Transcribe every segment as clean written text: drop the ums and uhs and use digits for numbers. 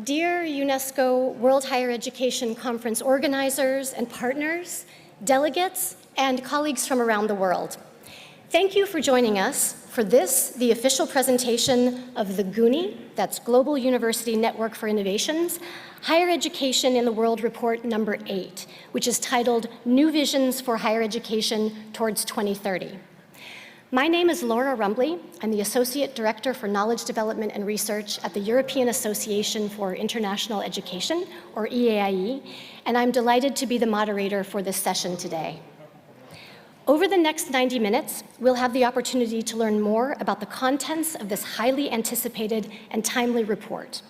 Dear UNESCO World Higher Education Conference organizers and partners, delegates, and colleagues from around the world, thank you for joining us for this, the official presentation of the GUNi, that's Global University Network for Innovations, Higher Education in the World Report number 8, which is titled New Visions for Higher Education Towards 2030. My name is Laura Rumbley. I'm the Associate Director for Knowledge Development and Research at the European Association for International Education, or EAIE, and I'm delighted to be the moderator for this session today. Over the next 90 minutes, we'll have the opportunity to learn more about the contents of this highly anticipated and timely report.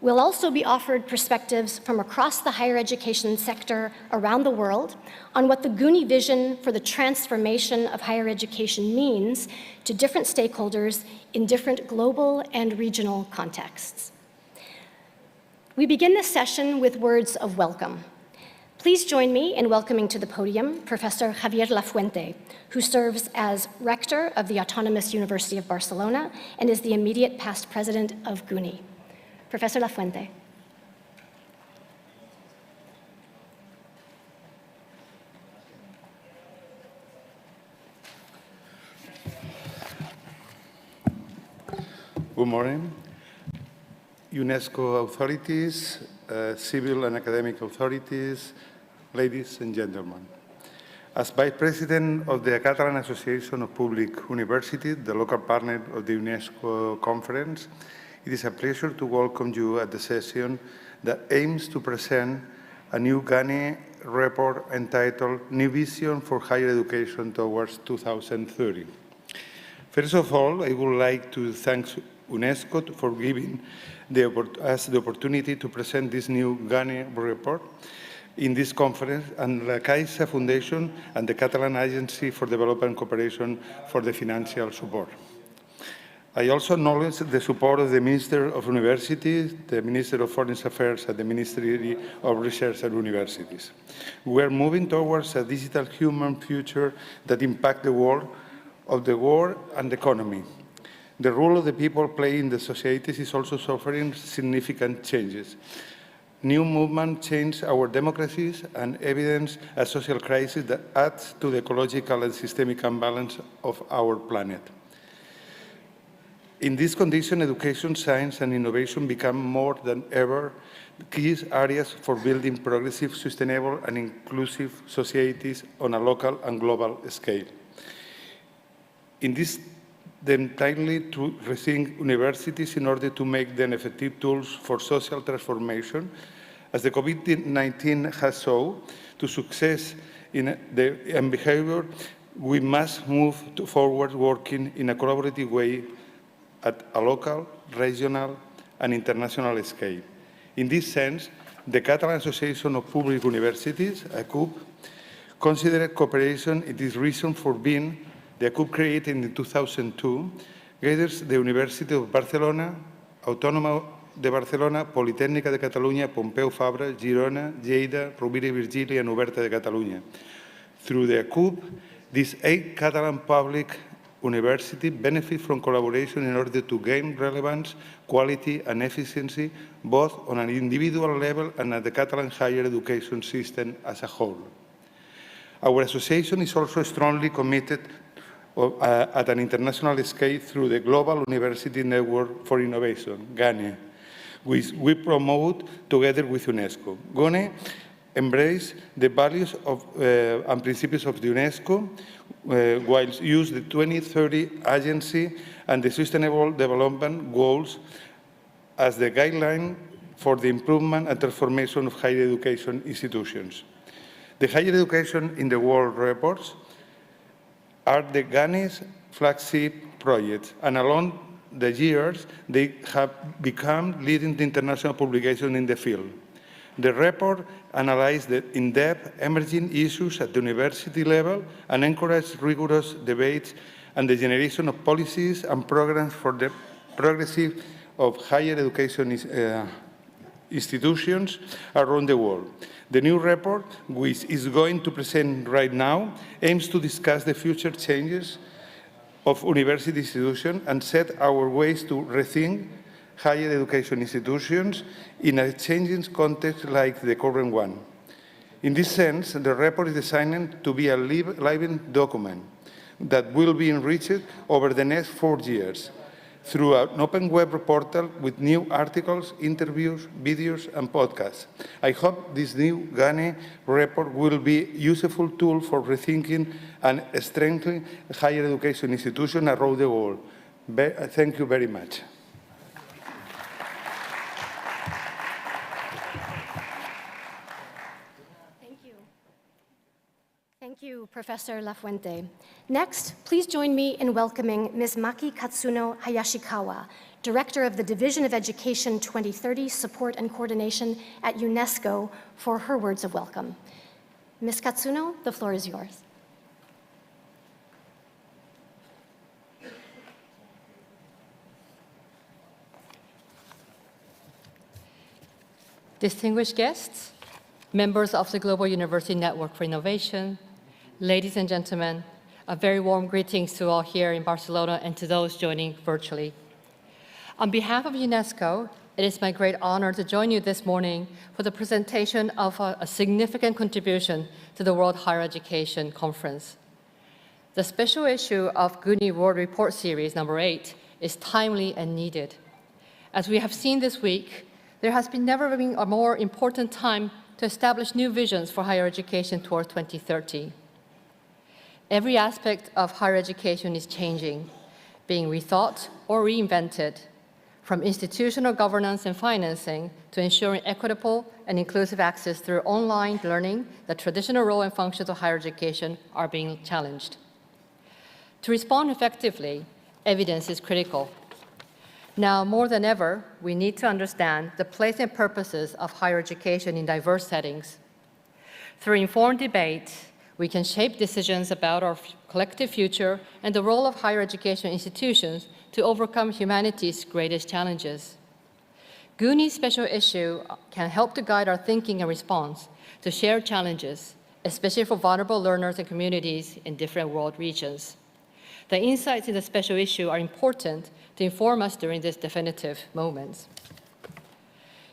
We'll also be offered perspectives from across the higher education sector around the world on what the GUNi vision for the transformation of higher education means to different stakeholders in different global and regional contexts. We begin this session with words of welcome. Please join me in welcoming to the podium Professor Javier Lafuente, who serves as Rector of the Autonomous University of Barcelona and is the immediate past president of GUNi. Professor Lafuente. Good morning. UNESCO authorities, civil and academic authorities, ladies and gentlemen. As Vice President of the Catalan Association of Public Universities, the local partner of the UNESCO conference, it is a pleasure to welcome you at the session that aims to present a new GUNi report entitled New Vision for Higher Education Towards 2030. First of all, I would like to thank UNESCO for giving us the opportunity to present this new GUNi report in this conference, and La Caixa Foundation and the Catalan Agency for Development Cooperation for the financial support. I also acknowledge the support of the Minister of Universities, the Minister of Foreign Affairs, and the Ministry of Research and Universities. We are moving towards a digital human future that impacts the world of the world and the economy. The role of the people playing in the societies is also suffering significant changes. New movements change our democracies and evidence a social crisis that adds to the ecological and systemic imbalance of our planet. In this condition, education, science, and innovation become more than ever key areas for building progressive, sustainable, and inclusive societies on a local and global scale. In this, then timely to rethink universities in order to make them effective tools for social transformation, as the COVID-19 has shown, to success in behavior, we must move forward working in a collaborative way at a local, regional, and international scale. In this sense, the Catalan Association of Public Universities, ACUP, considered cooperation its reason for being. The ACUP, created in 2002, gathers the University of Barcelona, Autònoma de Barcelona, Politécnica de Catalunya, Pompeu Fabra, Girona, Lleida, Rovira i Virgili, and Oberta de Catalunya. Through the ACUP, these 8 Catalan public universities benefit from collaboration in order to gain relevance, quality, and efficiency, both on an individual level and at the Catalan higher education system as a whole. Our association is also strongly committed at an international scale through the Global University Network for Innovation, GUNi, which we promote together with UNESCO. GUNi embraces the values and principles of the UNESCO, while use the 2030 Agency and the Sustainable Development Goals as the guideline for the improvement and transformation of higher education institutions. The higher education in the world reports are the GUNi's flagship projects, and along the years, they have become leading international publications in the field. The report analyzed the in-depth emerging issues at the university level and encouraged rigorous debates and the generation of policies and programs for the progressive of higher education institutions around the world. The new report, which is going to present right now, aims to discuss the future changes of university institutions and set our ways to rethink higher education institutions in a changing context like the current one. In this sense, the report is designed to be a living document that will be enriched over the next 4 years through an open web portal with new articles, interviews, videos, and podcasts. I hope this new GUNi report will be a useful tool for rethinking and strengthening higher education institutions around the world. Thank you very much. Thank you, Professor Lafuente. Next, please join me in welcoming Ms. Maki Katsuno Hayashikawa, Director of the Division of Education 2030 Support and Coordination at UNESCO, for her words of welcome. Ms. Katsuno, the floor is yours. Distinguished guests, members of the Global University Network for Innovation, ladies and gentlemen, a very warm greetings to all here in Barcelona and to those joining virtually. On behalf of UNESCO, it is my great honor to join you this morning for the presentation of a significant contribution to the World Higher Education Conference. The special issue of GUNi World Report Series number 8 is timely and needed. As we have seen this week, there has never been a more important time to establish new visions for higher education towards 2030. Every aspect of higher education is changing, being rethought or reinvented, from institutional governance and financing to ensuring equitable and inclusive access through online learning. The traditional role and functions of higher education are being challenged. To respond effectively, evidence is critical. Now, more than ever, we need to understand the place and purposes of higher education in diverse settings. Through informed debate, we can shape decisions about our collective future and the role of higher education institutions to overcome humanity's greatest challenges. GUNi's special issue can help to guide our thinking and response to shared challenges, especially for vulnerable learners and communities in different world regions. The insights in the special issue are important to inform us during these definitive moments.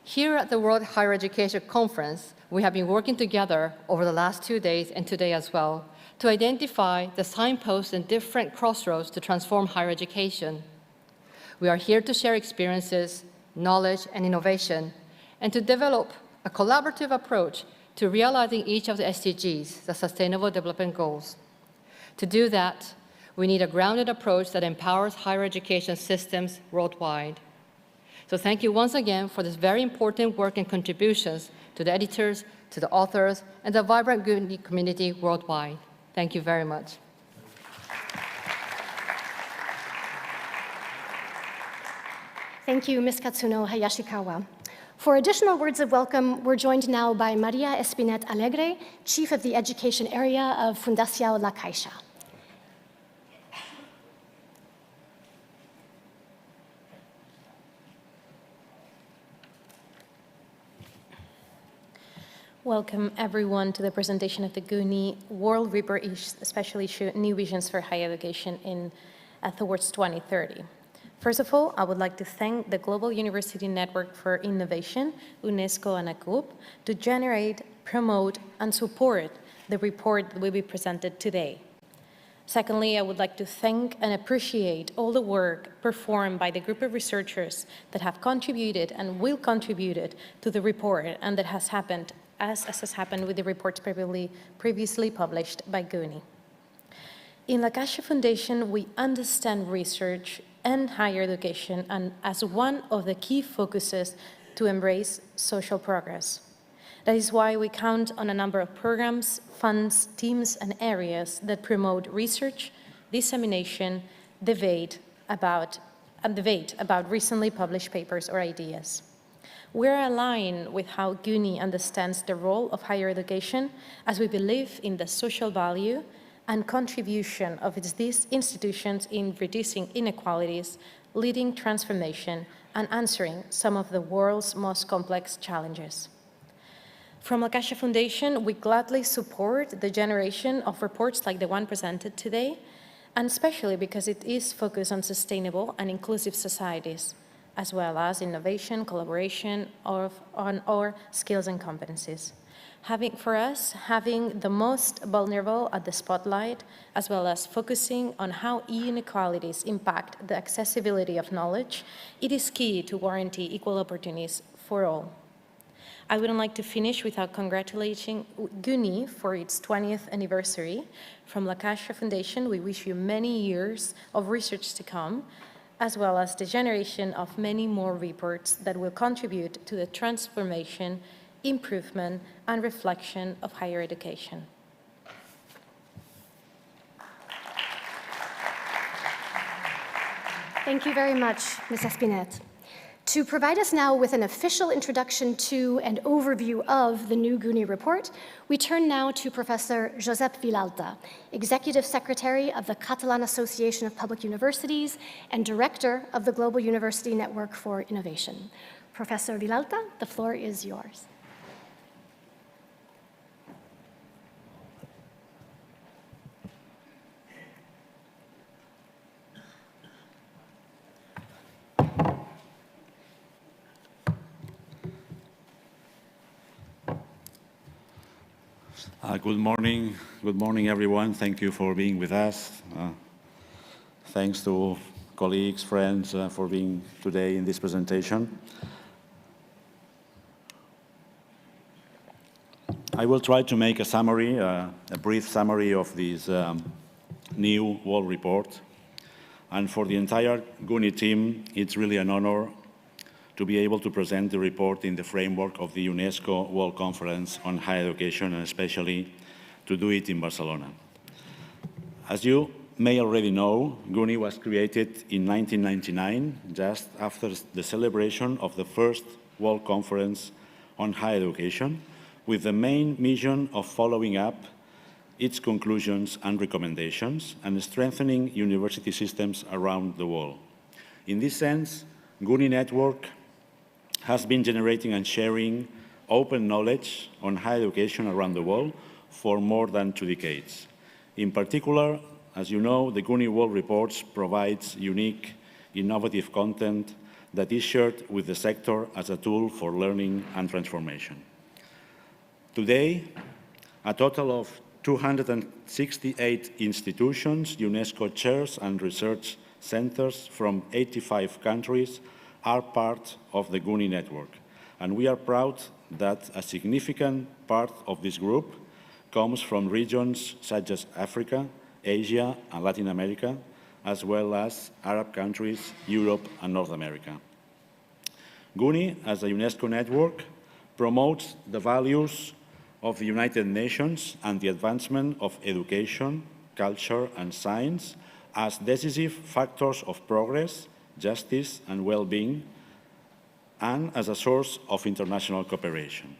Here at the World Higher Education Conference, we have been working together over the last 2 days and today as well to identify the signposts and different crossroads to transform higher education. We are here to share experiences, knowledge, and innovation, and to develop a collaborative approach to realizing each of the SDGs, the Sustainable Development Goals. To do that, we need a grounded approach that empowers higher education systems worldwide. So thank you once again for this very important work and contributions to the editors, to the authors, and the vibrant GUNi community worldwide. Thank you very much. Thank you, Ms. Katsuno Hayashikawa. For additional words of welcome, we're joined now by Maria Espinet Alegre, Chief of the Education Area of Fundación La Caixa. Welcome everyone to the presentation of the GUNi World Report Special Issue, New Visions for Higher Education towards 2030. First of all, I would like to thank the Global University Network for Innovation, UNESCO and ACUP, to generate, promote, and support the report that will be presented today. Secondly, I would like to thank and appreciate all the work performed by the group of researchers that have contributed and will contribute to the report and that has happened as has happened with the reports previously published by GUNi. In La Caixa Foundation, we understand research and higher education as one of the key focuses to embrace social progress. That is why we count on a number of programs, funds, teams, and areas that promote research, dissemination, debate about recently published papers or ideas. We're aligned with how GUNi understands the role of higher education, as we believe in the social value and contribution of these institutions in reducing inequalities, leading transformation, and answering some of the world's most complex challenges. From La Caixa Foundation, we gladly support the generation of reports like the one presented today, and especially because it is focused on sustainable and inclusive societies. as well as innovation, collaboration on our skills and competencies. For us, having the most vulnerable at the spotlight, as well as focusing on how inequalities impact the accessibility of knowledge, it is key to guarantee equal opportunities for all. I would like to finish without congratulating GUNi for its 20th anniversary. From La Caixa Foundation, we wish you many years of research to come, as well as the generation of many more reports that will contribute to the transformation, improvement, and reflection of higher education. Thank you very much, Ms. Espinet. To provide us now with an official introduction to and overview of the new GUNi report, we turn now to Professor Josep Vilalta, Executive Secretary of the Catalan Association of Public Universities and Director of the Global University Network for Innovation. Professor Vilalta, the floor is yours. Good morning, everyone. Thank you for being with us. Thanks to colleagues, friends, for being today in this presentation. I will try to make a summary, a brief summary of this new World Report. And for the entire GUNi team, it's really an honor to be able to present the report in the framework of the UNESCO World Conference on Higher Education, and especially to do it in Barcelona. As you may already know, GUNi was created in 1999, just after the celebration of the first World Conference on Higher Education, with the main mission of following up its conclusions and recommendations and strengthening university systems around the world. In this sense, GUNi Network has been generating and sharing open knowledge on higher education around the world for more than 2 decades. In particular, as you know, the GUNi World Reports provides unique, innovative content that is shared with the sector as a tool for learning and transformation. Today, a total of 268 institutions, UNESCO chairs and research centers from 85 countries are part of the GUNi network. And we are proud that a significant part of this group comes from regions such as Africa, Asia, and Latin America, as well as Arab countries, Europe, and North America. GUNi, as a UNESCO network, promotes the values of the United Nations and the advancement of education, culture, and science as decisive factors of progress, justice, and well-being, and as a source of international cooperation.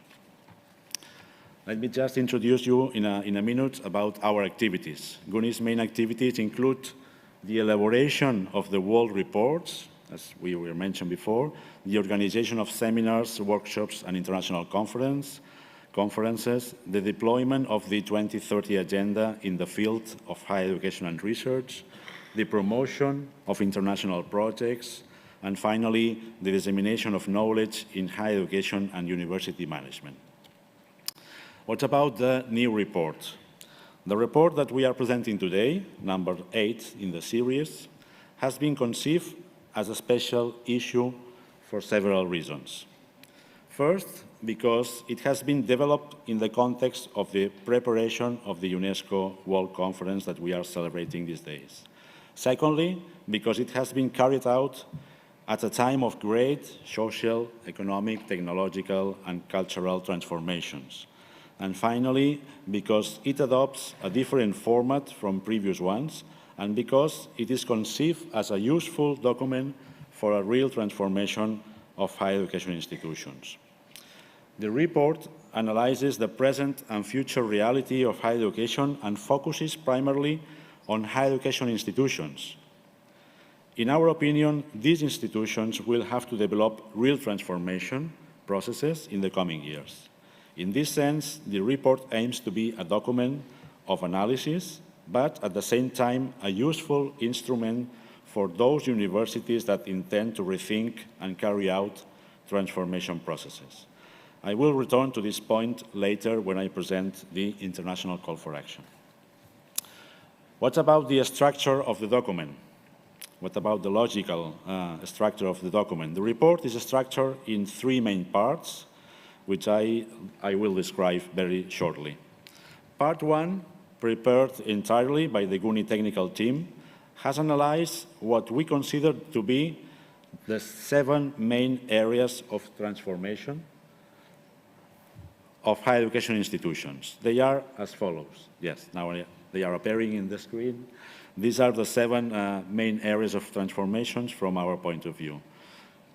Let me just introduce you in a minute about our activities. GUNi's main activities include the elaboration of the World Reports, as we were mentioned before, the organization of seminars, workshops, and international conferences, the deployment of the 2030 Agenda in the field of higher education and research, the promotion of international projects, and finally, the dissemination of knowledge in higher education and university management. What about the new report? The report that we are presenting today, number 8 in the series, has been conceived as a special issue for several reasons. First, because it has been developed in the context of the preparation of the UNESCO World Conference that we are celebrating these days. Secondly, because it has been carried out at a time of great social, economic, technological, and cultural transformations. And finally, because it adopts a different format from previous ones, and because it is conceived as a useful document for a real transformation of higher education institutions. The report analyzes the present and future reality of higher education and focuses primarily on higher education institutions. In our opinion, these institutions will have to develop real transformation processes in the coming years. In this sense, the report aims to be a document of analysis, but at the same time, a useful instrument for those universities that intend to rethink and carry out transformation processes. I will return to this point later when I present the international call for action. What about the structure of the document? What about the logical structure of the document? The report is structured in three main parts, which I will describe very shortly. Part one, prepared entirely by the GUNi technical team, has analyzed what we consider to be the 7 main areas of transformation of higher education institutions. They are as follows. Yes, now they are appearing in the screen. These are the 7 main areas of transformations from our point of view.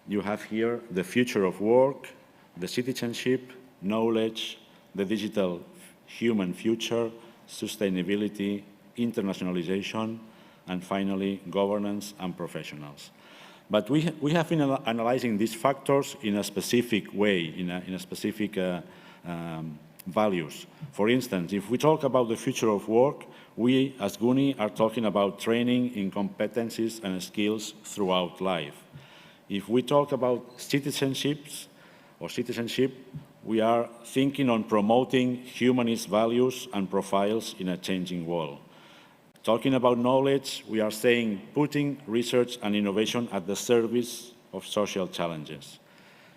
You have here the future of work, the citizenship, knowledge, the digital human future, sustainability, internationalization, and finally, governance and professionals. But we have been analyzing these factors in a specific way, in a specific values. For instance, if we talk about the future of work, we as GUNi are talking about training in competencies and skills throughout life. If we talk about citizenship, we are thinking on promoting humanist values and profiles in a changing world. Talking about knowledge, we are saying putting research and innovation at the service of social challenges.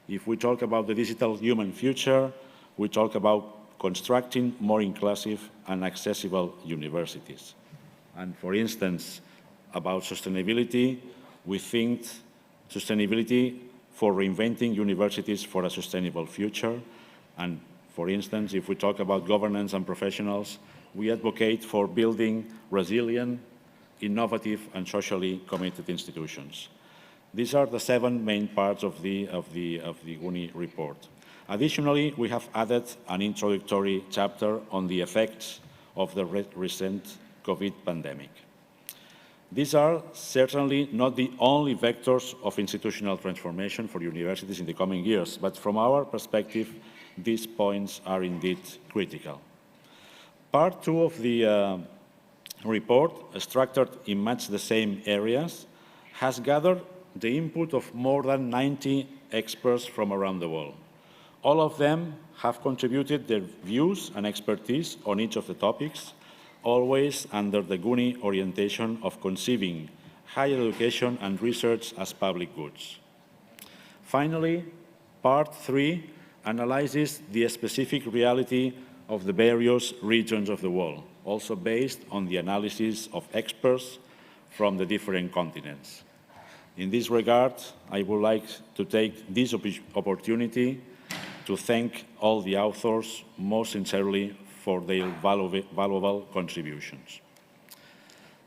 If we talk about the digital human future, we talk about constructing more inclusive and accessible universities. And for instance, about sustainability, we think sustainability for reinventing universities for a sustainable future. And for instance, if we talk about governance and professionals, we advocate for building resilient, innovative, and socially committed institutions. These are the 7 main parts of the GUNi report. Additionally, we have added an introductory chapter on the effects of the recent COVID pandemic. These are certainly not the only vectors of institutional transformation for universities in the coming years, but from our perspective, these points are indeed critical. Part 2 of the report, structured in much the same areas, has gathered the input of more than 90 experts from around the world. All of them have contributed their views and expertise on each of the topics, always under the GUNi orientation of conceiving higher education and research as public goods. Finally, Part 3 analyzes the specific reality of the various regions of the world, also based on the analysis of experts from the different continents. In this regard, I would like to take this opportunity to thank all the authors most sincerely for their valuable contributions.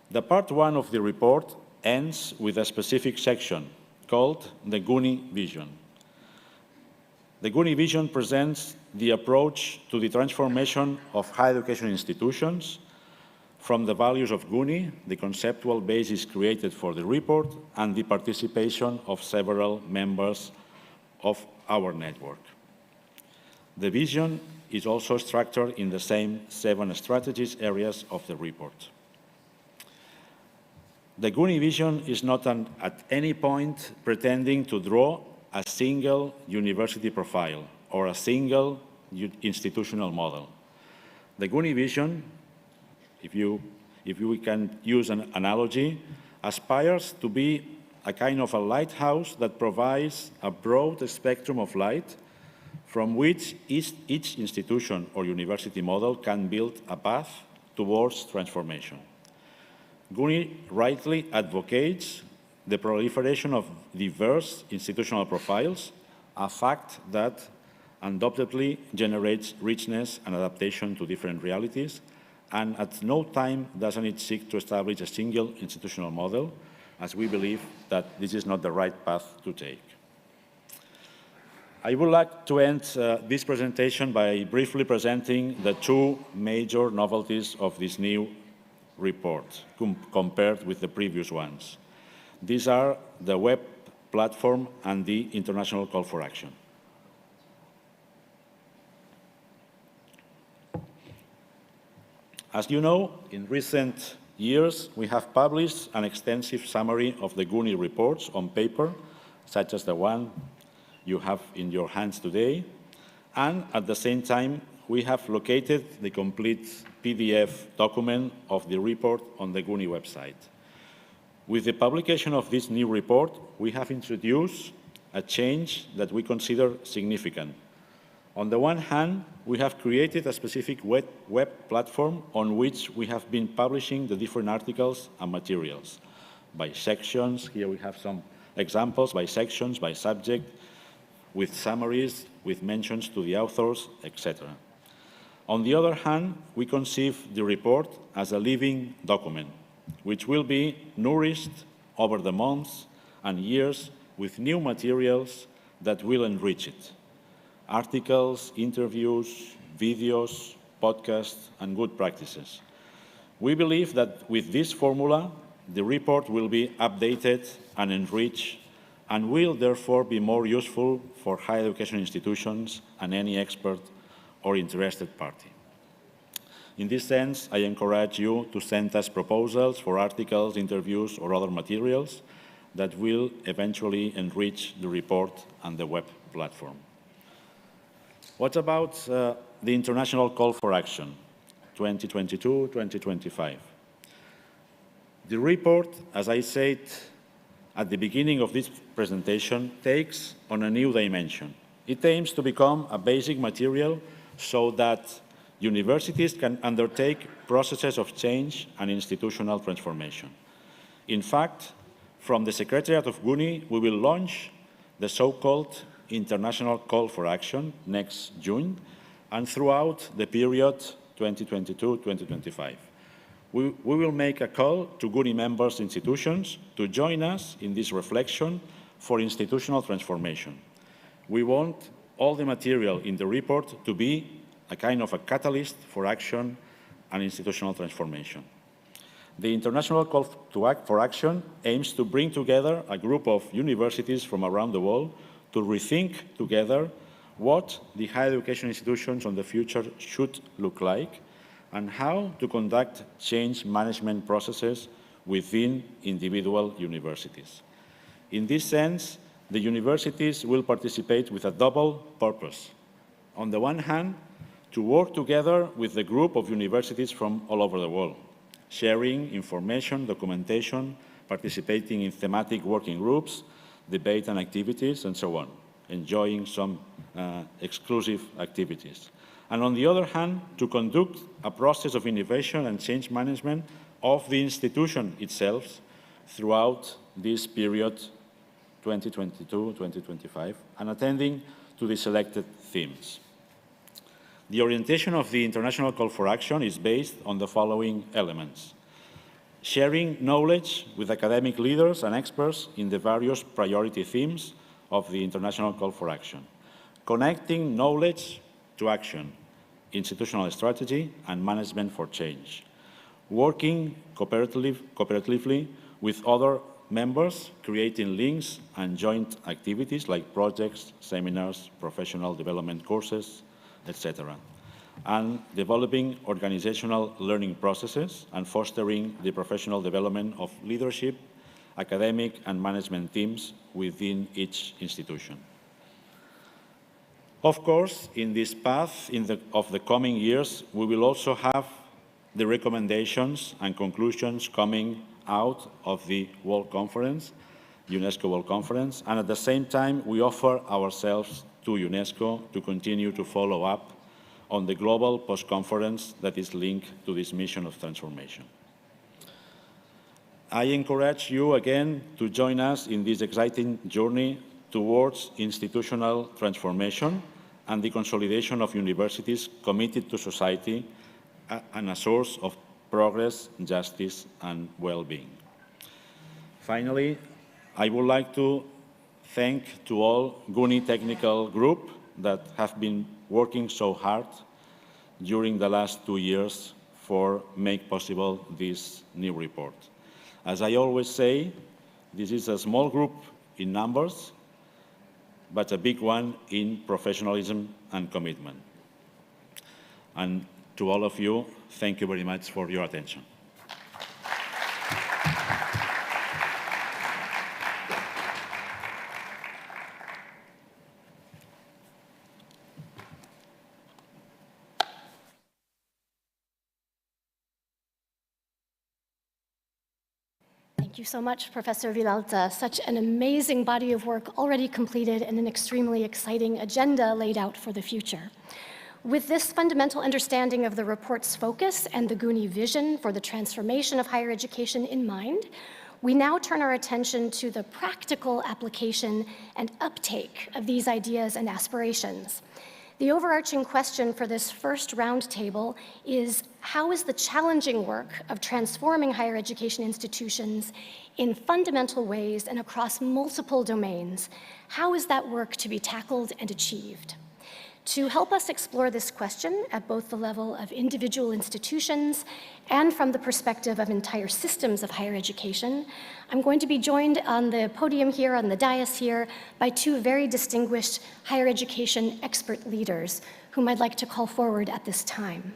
The part 1 of the report ends with a specific section called the GUNi Vision. The GUNi Vision presents the approach to the transformation of higher education institutions from the values of GUNi, the conceptual basis created for the report, and the participation of several members of our network. The vision is also structured in the same 7 strategies areas of the report. The GUNi vision is not at any point pretending to draw a single university profile or a single institutional model. The GUNi vision, if we can use an analogy, aspires to be a kind of a lighthouse that provides a broad spectrum of light from which each institution or university model can build a path towards transformation. GUNi rightly advocates the proliferation of diverse institutional profiles, a fact that undoubtedly generates richness and adaptation to different realities, and at no time doesn't it seek to establish a single institutional model, as we believe that this is not the right path to take. I would like to end this presentation by briefly presenting the 2 major novelties of this new report compared with the previous ones. These are the web platform and the international call for action. As you know, in recent years, we have published an extensive summary of the GUNi reports on paper, such as the one you have in your hands today, and at the same time, we have located the complete PDF document of the report on the GUNi website. With the publication of this new report, we have introduced a change that we consider significant. On the one hand, we have created a specific web platform on which we have been publishing the different articles and materials by sections. Here we have some examples by sections, by subject, with summaries, with mentions to the authors, etc. On the other hand, we conceive the report as a living document, which will be nourished over the months and years with new materials that will enrich it. Articles, interviews, videos, podcasts, and good practices. We believe that with this formula, the report will be updated and enriched and will therefore be more useful for higher education institutions and any expert or interested party. In this sense, I encourage you to send us proposals for articles, interviews, or other materials that will eventually enrich the report and the web platform. What about the International Call for Action, 2022-2025? The report, as I said at the beginning of this presentation, takes on a new dimension. It aims to become a basic material so that universities can undertake processes of change and institutional transformation. In fact, from the Secretariat of GUNi, we will launch the so-called International Call for Action next June and throughout the period 2022-2025. We will make a call to GUNi members institutions to join us in this reflection for institutional transformation. We want all the material in the report to be a kind of a catalyst for action and institutional transformation. The International Call for Action aims to bring together a group of universities from around the world to rethink together what the higher education institutions of the future should look like and how to conduct change management processes within individual universities. In this sense, the universities will participate with a double purpose. On the one hand, to work together with the group of universities from all over the world, sharing information, documentation, participating in thematic working groups, debate and activities, and so on, enjoying some exclusive activities. And on the other hand, to conduct a process of innovation and change management of the institution itself throughout this period 2022-2025 and attending to the selected themes. The orientation of the International Call for Action is based on the following elements: sharing knowledge with academic leaders and experts in the various priority themes of the International Call for Action, connecting knowledge to action, institutional strategy, and management for change, working cooperatively with other members, creating links and joint activities like projects, seminars, professional development courses, etc., and developing organizational learning processes and fostering the professional development of leadership, academic and management teams within each institution. Of course, in this path of the coming years, we will also have the recommendations and conclusions coming out of the World Conference, UNESCO World Conference, and at the same time, we offer ourselves to UNESCO to continue to follow up on the global post-conference that is linked to this mission of transformation. I encourage you again to join us in this exciting journey towards institutional transformation and the consolidation of universities committed to society and a source of progress, justice, and well-being. Finally, I would like to thank to all GUNi technical group that have been working so hard during the last 2 years for make possible this new report. As I always say, this is a small group in numbers, but a big one in professionalism and commitment. And to all of you, thank you very much for your attention. Thank you so much, Professor Vilalta. Such an amazing body of work already completed and an extremely exciting agenda laid out for the future. With this fundamental understanding of the report's focus and the GUNi vision for the transformation of higher education in mind, we now turn our attention to the practical application and uptake of these ideas and aspirations. The overarching question for this first roundtable is, how is the challenging work of transforming higher education institutions in fundamental ways and across multiple domains, how is that work to be tackled and achieved? To help us explore this question at both the level of individual institutions and from the perspective of entire systems of higher education, I'm going to be joined on the podium here, on the dais here, by two very distinguished higher education expert leaders, whom I'd like to call forward at this time.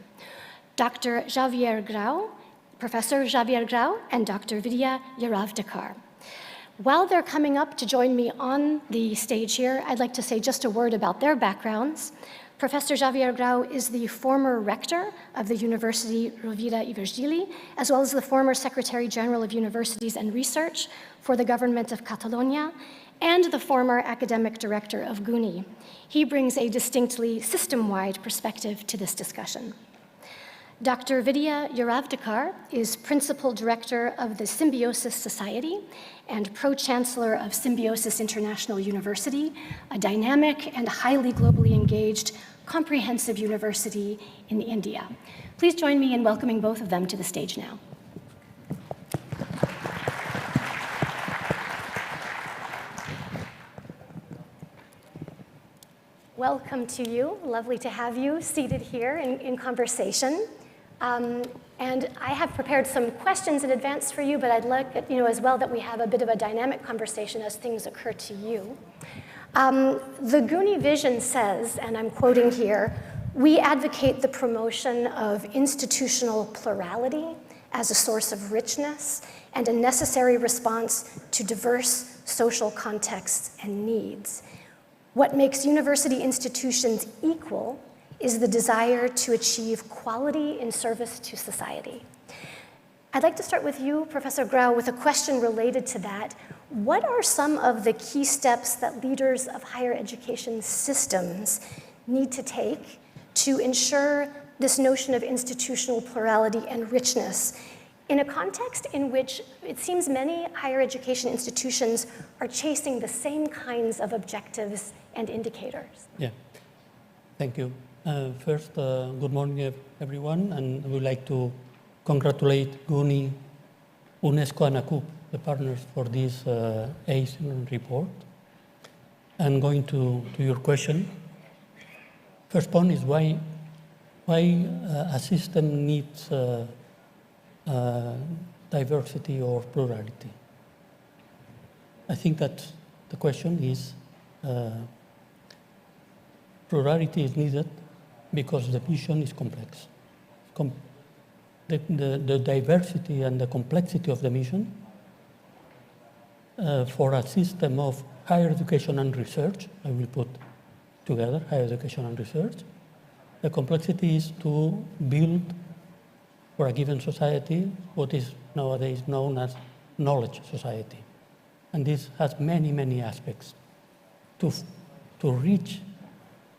Dr. Javier Grau, Professor Javier Grau, and Dr. Vidya Yaravdekar. While they're coming up to join me on the stage here, I'd like to say just a word about their backgrounds. Professor Javier Grau is the former rector of the University Rovira i Virgili, as well as the former Secretary General of Universities and Research for the government of Catalonia, and the former academic director of GUNi. He brings a distinctly system-wide perspective to this discussion. Dr. Vidya Yaravdekar is Principal Director of the Symbiosis Society and Pro-Chancellor of Symbiosis International University, a dynamic and highly globally engaged comprehensive university in India. Please join me in welcoming both of them to the stage now. Welcome to you. Lovely to have you seated here in conversation. And I have prepared some questions in advance for you, but I'd like, as well that we have a bit of a dynamic conversation as things occur to you. The GUNi vision says, and I'm quoting here, "We advocate the promotion of institutional plurality as a source of richness and a necessary response to diverse social contexts and needs. What makes university institutions equal is the desire to achieve quality in service to society." I'd like to start with you, Professor Grau, with a question related to that. What are some of the key steps that leaders of higher education systems need to take to ensure this notion of institutional plurality and richness in a context in which it seems many higher education institutions are chasing the same kinds of objectives and indicators? Yeah, thank you. First, good morning, everyone, and I would like to congratulate GUNi, UNESCO, and ACUP, the partners, for this excellent report. And going to your question, first point is why a system needs diversity or plurality. I think that the question is plurality is needed because the vision is complex. The diversity and the complexity of the mission for a system of higher education and research, I will put together higher education and research, the complexity is to build for a given society what is nowadays known as knowledge society. And this has many, many aspects. To reach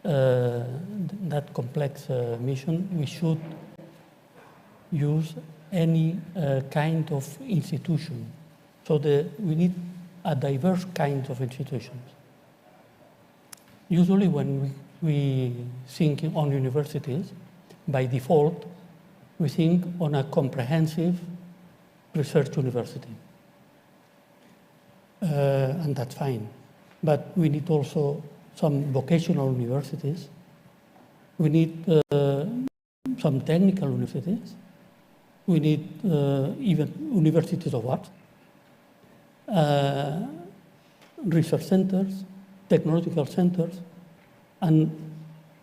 that complex mission, we should use any kind of institution. So we need a diverse kind of institutions. Usually when we think on universities, by default, we think on a comprehensive research university. And that's fine. But we need also some vocational universities. We need some technical universities. We need even universities of art, research centers, technological centers, and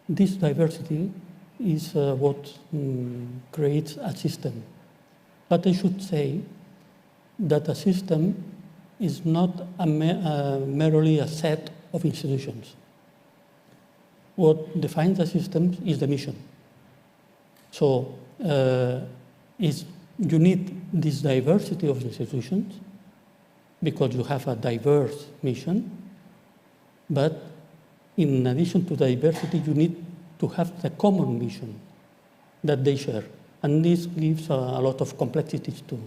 this diversity is what creates a system. But I should say that a system is not merely a set of institutions. What defines a system is the mission. So you need this diversity of institutions, because you have a diverse mission, but in addition to diversity, you need to have the common mission that they share. And this gives a lot of complexities too.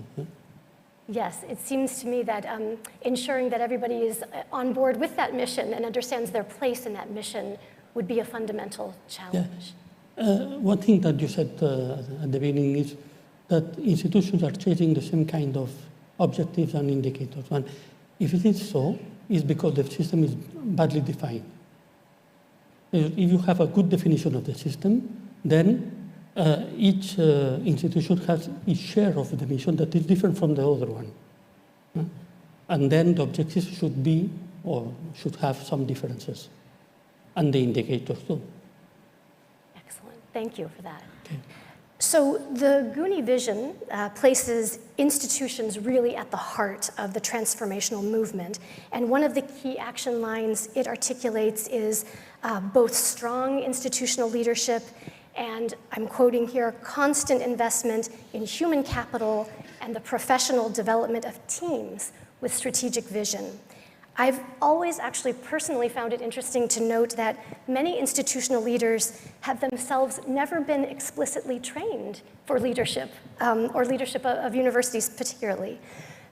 Yes, it seems to me that ensuring that everybody is on board with that mission and understands their place in that mission would be a fundamental challenge. Yeah. One thing that you said at the beginning is that institutions are chasing the same kind of objectives and indicators. And if it is so, it's because the system is badly defined. If you have a good definition of the system, then each institution has its share of the mission that is different from the other one. And then the objectives should be, or should have some differences, and the indicators too. Excellent, thank you for that. Okay. So the GUNi vision places institutions really at the heart of the transformational movement. And one of the key action lines it articulates is both strong institutional leadership and, I'm quoting here, constant investment in human capital and the professional development of teams with strategic vision. I've always actually personally found it interesting to note that many institutional leaders have themselves never been explicitly trained for leadership, or leadership of universities particularly.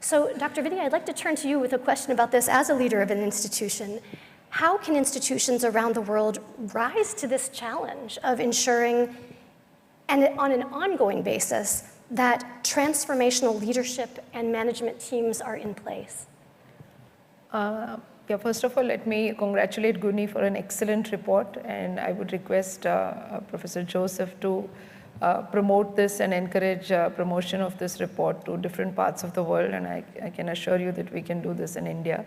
So Dr. Vinny, I'd like to turn to you with a question about this as a leader of an institution. How can institutions around the world rise to this challenge of ensuring, and on an ongoing basis, that transformational leadership and management teams are in place? Yeah, first of all, let me congratulate GUNi for an excellent report, and I would request Professor Joseph to promote this and encourage promotion of this report to different parts of the world, and I can assure you that we can do this in India.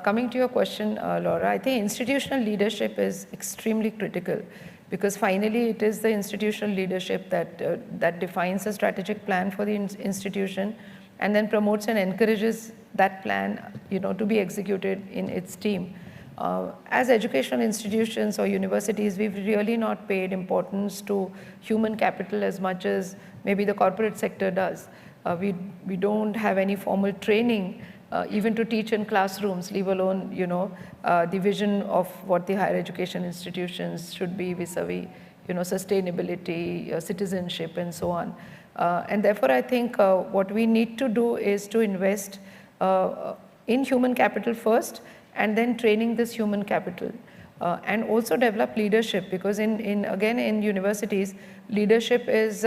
Coming to your question, Laura, I think institutional leadership is extremely critical because finally it is the institutional leadership that defines a strategic plan for the institution and then promotes and encourages that plan, to be executed in its team. As educational institutions or universities, we've really not paid importance to human capital as much as maybe the corporate sector does. We don't have any formal training even to teach in classrooms, leave alone, the vision of what the higher education institutions should be vis-a-vis, sustainability, citizenship, and so on. And therefore, I think what we need to do is to invest in human capital first, and then training this human capital. And also develop leadership, because again, in universities, leadership is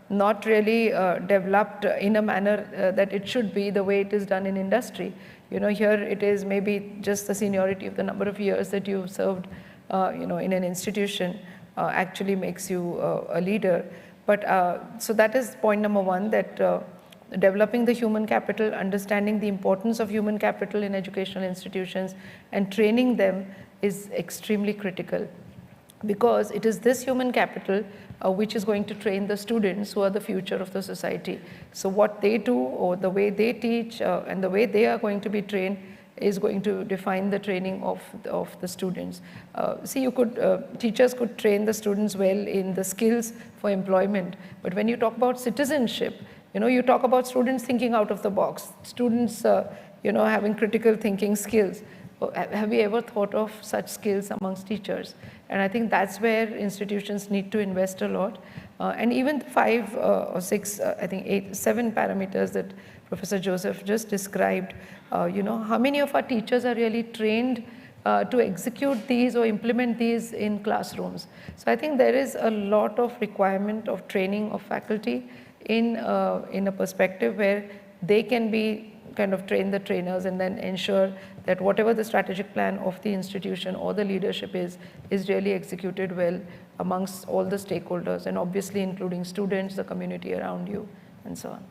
not really developed in a manner that it should be the way it is done in industry. Here it is maybe just the seniority of the number of years that you've served, in an institution actually makes you a leader. But so that is point number one, that developing the human capital, understanding the importance of human capital in educational institutions, and training them is extremely critical, because it is this human capital which is going to train the students who are the future of the society. So what they do, or the way they teach, and the way they are going to be trained is going to define the training of the students. See, teachers could train the students well in the skills for employment, but when you talk about citizenship, you talk about students thinking out of the box, students, having critical thinking skills. Have we ever thought of such skills amongst teachers? And I think that's where institutions need to invest a lot. And even the 5 or 6, I think 7 parameters that Professor Joseph just described, how many of our teachers are really trained to execute these or implement these in classrooms? So I think there is a lot of requirement of training of faculty in a perspective where they can be kind of train the trainers and then ensure that whatever the strategic plan of the institution or the leadership is really executed well amongst all the stakeholders, and obviously including students, the community around you, and so on.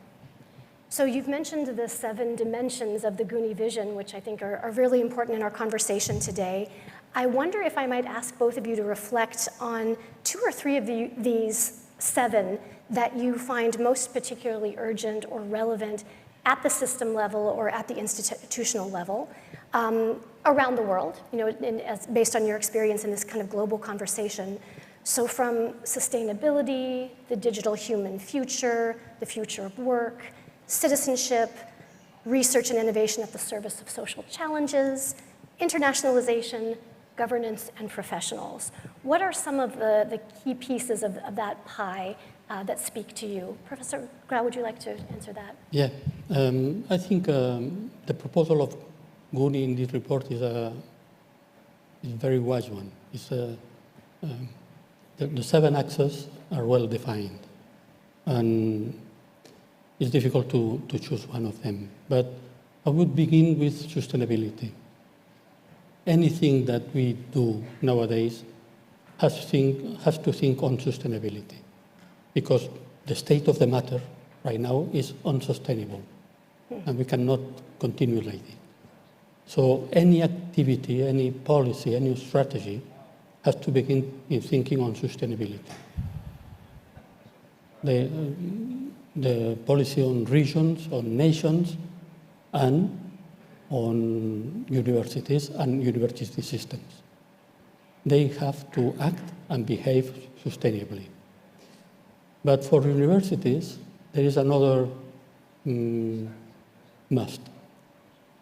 So you've mentioned the 7 dimensions of the GUNi vision, which I think are really important in our conversation today. I wonder if I might ask both of you to reflect on 2 or 3 of these 7 that you find most particularly urgent or relevant at the system level or at the institutional level around the world, based on your experience in this kind of global conversation. So from sustainability, the digital human future, the future of work, citizenship, research and innovation at the service of social challenges, internationalization, governance, and professionals. What are some of the key pieces of that pie that speak to you? Professor Grau, would you like to answer that? Yeah, I think the proposal of GUNi in this report is a very wise one. It's, the 7 axes are well defined, and it's difficult to choose one of them. But I would begin with sustainability. Anything that we do nowadays has to think on sustainability, because the state of the matter right now is unsustainable, and we cannot continue like this. So any activity, any policy, any strategy has to begin in thinking on sustainability. The policy on regions, on nations, and on universities and university systems. They have to act and behave sustainably. But for universities, there is another must,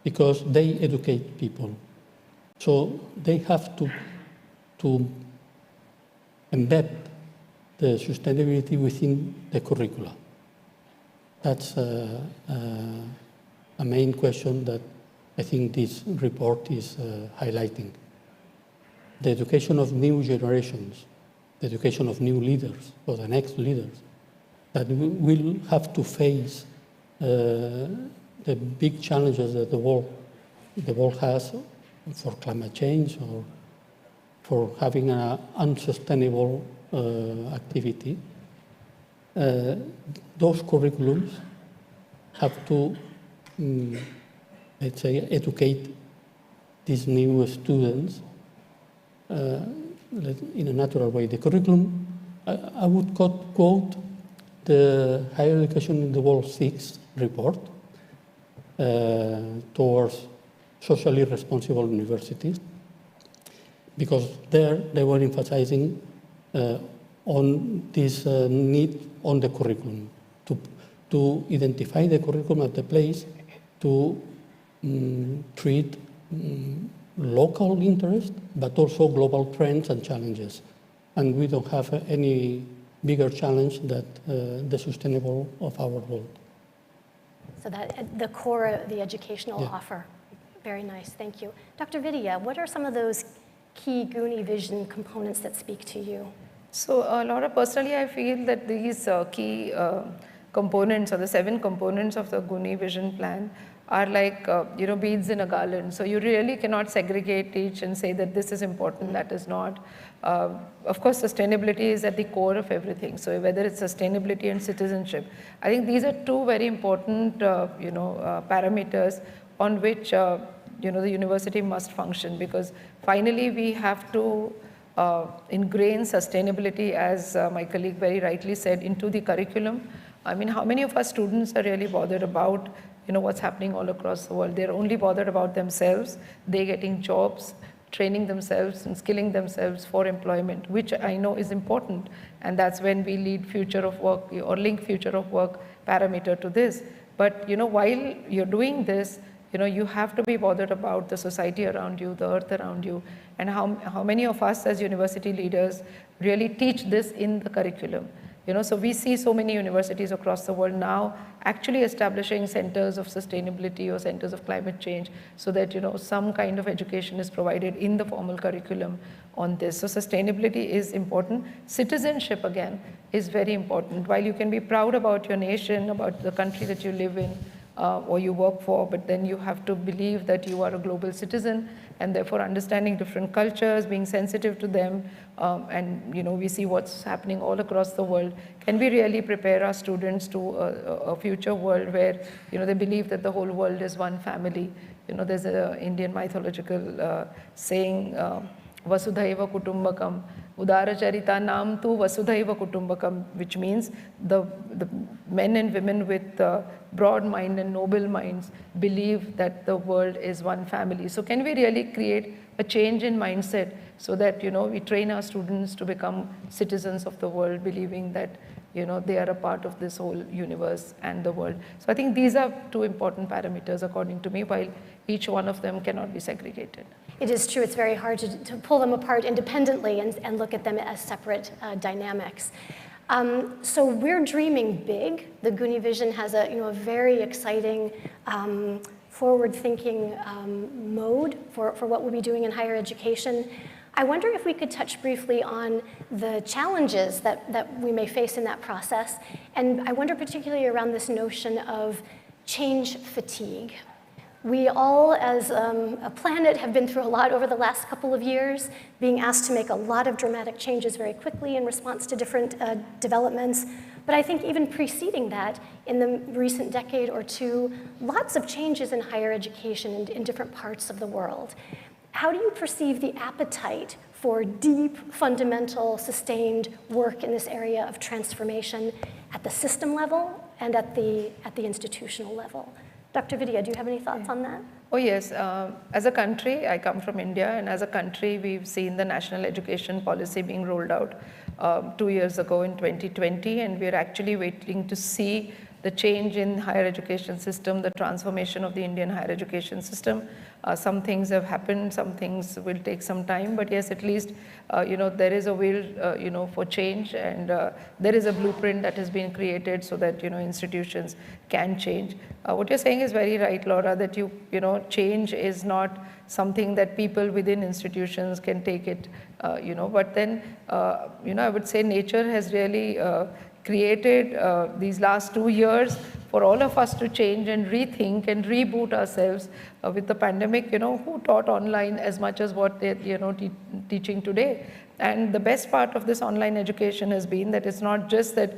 because they educate people. So they have to embed the sustainability within the curricula. That's a main question that I think this report is highlighting. The education of new generations, the education of new leaders, or the next leaders, that will have to face the big challenges that the world has for climate change or for having an unsustainable activity. Those curriculums have to, let's say, educate these new students in a natural way. The curriculum, I would quote the Higher Education in the World 6 report towards socially responsible universities, because there they were emphasizing on this need on the curriculum, to identify the curriculum at the place, to treat local interest, but also global trends and challenges. And we don't have any bigger challenge than the sustainable of our world. So that the core of the educational offer. Very nice, thank you. Dr. Vidya, what are some of those key GUNi vision components that speak to you? So, Laura, personally, I feel that these key components, or the 7 components of the GUNi vision plan, are like, beads in a garland. So you really cannot segregate each and say that this is important, that is not. Of course, sustainability is at the core of everything. So whether it's sustainability and citizenship, I think these are 2 very important, parameters on which, the university must function, because finally we have to ingrain sustainability, as my colleague very rightly said, into the curriculum. I mean, how many of our students are really bothered about what's happening all across the world? They're only bothered about themselves, they're getting jobs, training themselves and skilling themselves for employment, which I know is important. And that's when we lead future of work or link future of work parameter to this. But while you're doing this, you have to be bothered about the society around you, the earth around you, and how many of us as university leaders really teach this in the curriculum. So we see so many universities across the world now actually establishing centers of sustainability or centers of climate change, so that some kind of education is provided in the formal curriculum on this. So sustainability is important. Citizenship, again, is very important. While you can be proud about your nation, about the country that you live in, or you work for, but then you have to believe that you are a global citizen, and therefore understanding different cultures, being sensitive to them, and we see what's happening all across the world. Can we really prepare our students to a future world where they believe that the whole world is one family? There's an Indian mythological saying, Vasudhaiva Kutumbakam, Udaracharita Nam Tu Vasudhaiva Kutumbakam, which means the men and women with broad mind and noble minds believe that the world is one family. So can we really create a change in mindset so that we train our students to become citizens of the world, believing that they are a part of this whole universe and the world. So I think these are two important parameters according to me, while each one of them cannot be segregated. It is true, it's very hard to pull them apart independently and look at them as separate dynamics. So we're dreaming big. The GUNi vision has a very exciting, forward-thinking mode for what we'll be doing in higher education. I wonder if we could touch briefly on the challenges that we may face in that process. And I wonder particularly around this notion of change fatigue. We all, as a planet, have been through a lot over the last couple of years, being asked to make a lot of dramatic changes very quickly in response to different developments. But I think even preceding that, in the recent decade or two, lots of changes in higher education in different parts of the world. How do you perceive the appetite for deep, fundamental, sustained work in this area of transformation at the system level and at the institutional level? Dr. Vidya, do you have any thoughts on that? Oh yes, as a country, I come from India, and as a country, we've seen the national education policy being rolled out 2 years ago in 2020, and we're actually waiting to see the change in higher education system, the transformation of the Indian higher education system. Some things have happened, some things will take some time, but yes, at least, there is a will, for change, and there is a blueprint that has been created so that, institutions can change. What you're saying is very right, Laura, that change is not something that people within institutions can take it, but then, I would say nature has really created these last 2 years for all of us to change and rethink and reboot ourselves with the pandemic. Who taught online as much as what they're teaching today? And the best part of this online education has been that it's not just that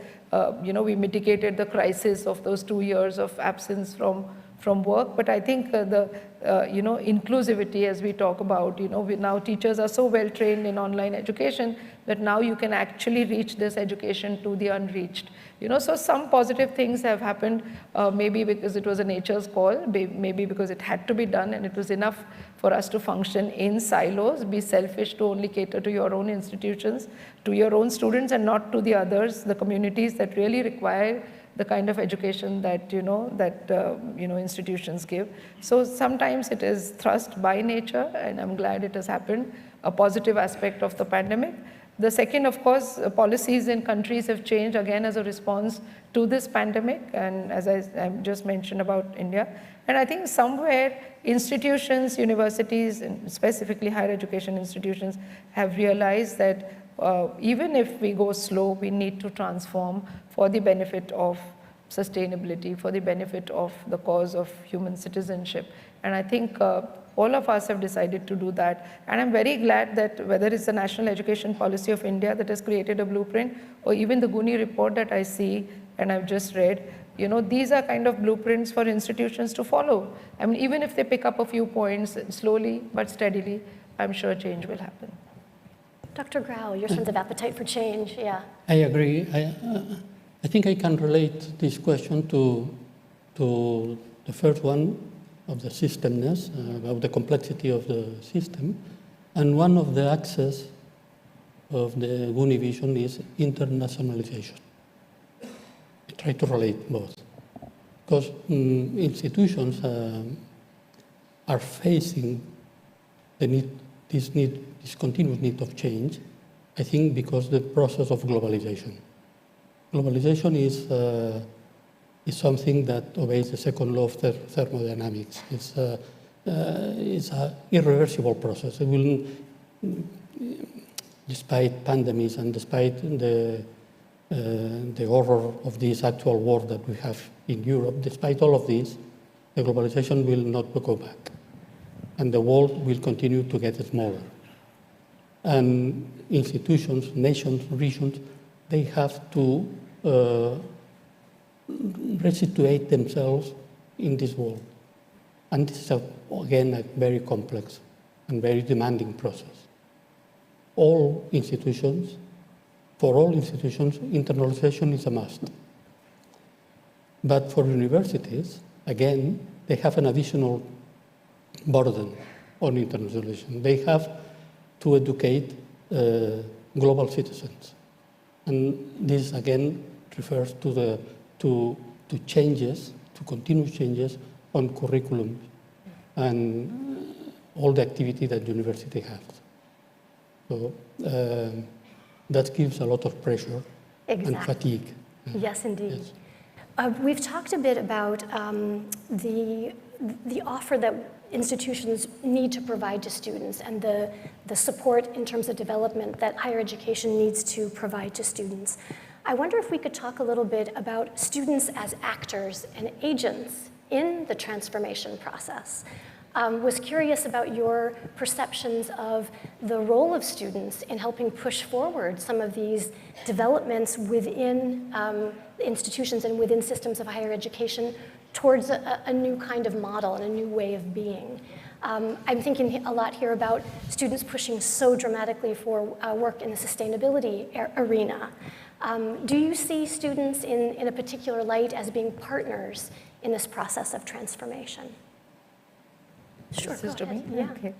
we mitigated the crisis of those 2 years of absence from work, but I think the inclusivity, as we talk about, now teachers are so well trained in online education that now you can actually reach this education to the unreached. So some positive things have happened, maybe because it was a nature's call, maybe because it had to be done, and it was enough for us to function in silos, be selfish to only cater to your own institutions, to your own students, and not to the others, the communities that really require the kind of education that institutions give. So sometimes it is thrust by nature, and I'm glad it has happened, a positive aspect of the pandemic. The second, of course, policies in countries have changed again as a response to this pandemic, and as I just mentioned about India. And I think somewhere institutions, universities, and specifically higher education institutions have realized that even if we go slow, we need to transform for the benefit of sustainability, for the benefit of the cause of human citizenship. And I think all of us have decided to do that. And I'm very glad that whether it's the National Education Policy of India that has created a blueprint, or even the GUNi report that I see and I've just read, these are kind of blueprints for institutions to follow. I mean, even if they pick up a few points slowly but steadily, I'm sure change will happen. Dr. Grau, your sense of appetite for change, yeah. I agree. I think I can relate this question to the first one of the systemness, about the complexity of the system. And one of the axes of the GUNi vision is internationalization. I try to relate both. Because institutions are facing this continuous need of change, I think because the process of globalization. Globalization is something that obeys the second law of thermodynamics. It's an irreversible process. It will, despite pandemics and despite the horror of this actual war that we have in Europe, despite all of this, the globalization will not go back. And the world will continue to get smaller. And institutions, nations, regions, they have to resituate themselves in this world. And this is, again, a very complex and very demanding process. For all institutions, internalization is a must. But for universities, again, they have an additional burden on internationalization. They have to educate global citizens. And this, again, refers to changes, to continuous changes on curriculum and all the activity that university has. So that gives a lot of pressure and fatigue. Yes, indeed. Yes. We've talked a bit about the offer that institutions need to provide to students and the support in terms of development that higher education needs to provide to students. I wonder if we could talk a little bit about students as actors and agents in the transformation process. Was curious about your perceptions of the role of students in helping push forward some of these developments within institutions and within systems of higher education towards a new kind of model and a new way of being. I'm thinking a lot here about students pushing so dramatically for work in the sustainability arena. Do you see students in a particular light as being partners in this process of transformation? Sure, This is go to me? ahead. Yeah.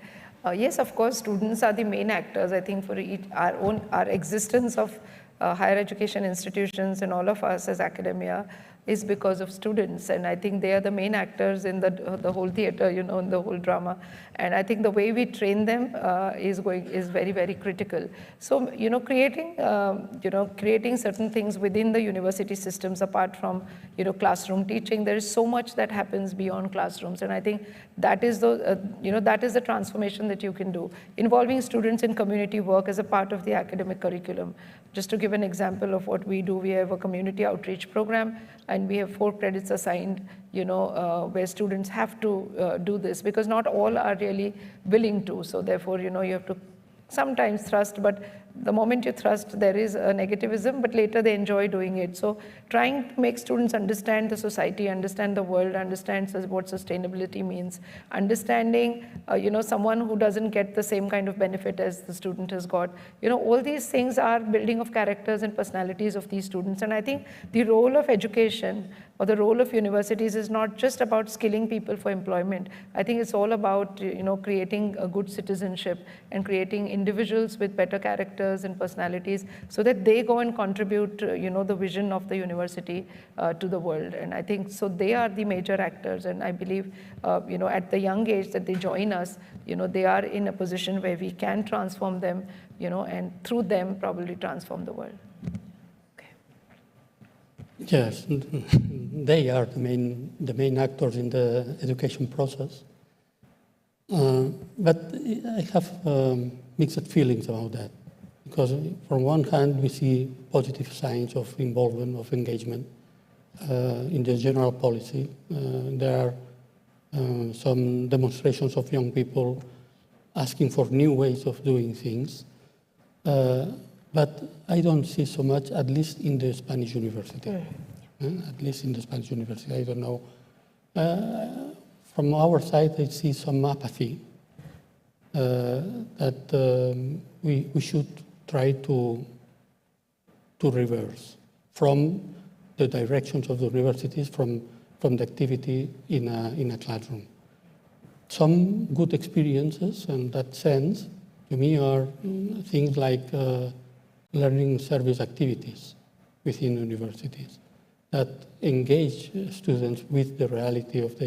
Okay. Yes, of course, students are the main actors, I think, for our existence of higher education institutions and all of us as academia is because of students. And I think they are the main actors in the whole theater, in the whole drama. And I think the way we train them is very, very critical. So, creating certain things within the university systems apart from, classroom teaching, there is so much that happens beyond classrooms. And I think that is the transformation that you can do. Involving students in community work as a part of the academic curriculum. Just to give an example of what we do, we have a community outreach program, and we have 4 credits assigned, where students have to do this, because not all are really willing to. So therefore, you have to sometimes thrust, but the moment you thrust, there is a negativism, but later they enjoy doing it. So trying to make students understand the society, understand the world, understand what sustainability means, understanding, someone who doesn't get the same kind of benefit as the student has got. All these things are building of characters and personalities of these students. And I think the role of education or the role of universities is not just about skilling people for employment. I think it's all about, creating a good citizenship and creating individuals with better characters and personalities so that they go and contribute, the vision of the university to the world. And I think, so they are the major actors. And I believe, at the young age that they join us, they are in a position where we can transform them, and through them probably transform the world. Yes, they are the main actors in the education process. But I have mixed feelings about that, because from one hand we see positive signs of involvement, of engagement in the general policy. There are some demonstrations of young people asking for new ways of doing things. But I don't see so much, at least in the Spanish university. At least in the Spanish university, I don't know. From our side, I see some apathy that we should try to reverse from the directions of the universities, from the activity in a classroom. Some good experiences in that sense, to me, are things like learning service activities within universities that engage students with the reality of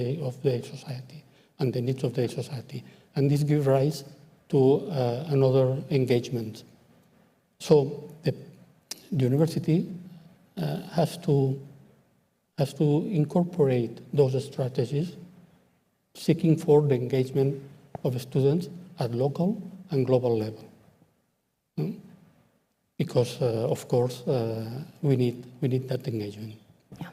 their society and the needs of their society. And this gives rise to another engagement. So the university has to incorporate those strategies, seeking for the engagement of students at local and global level. Because, of course, we need that engagement. Yeah.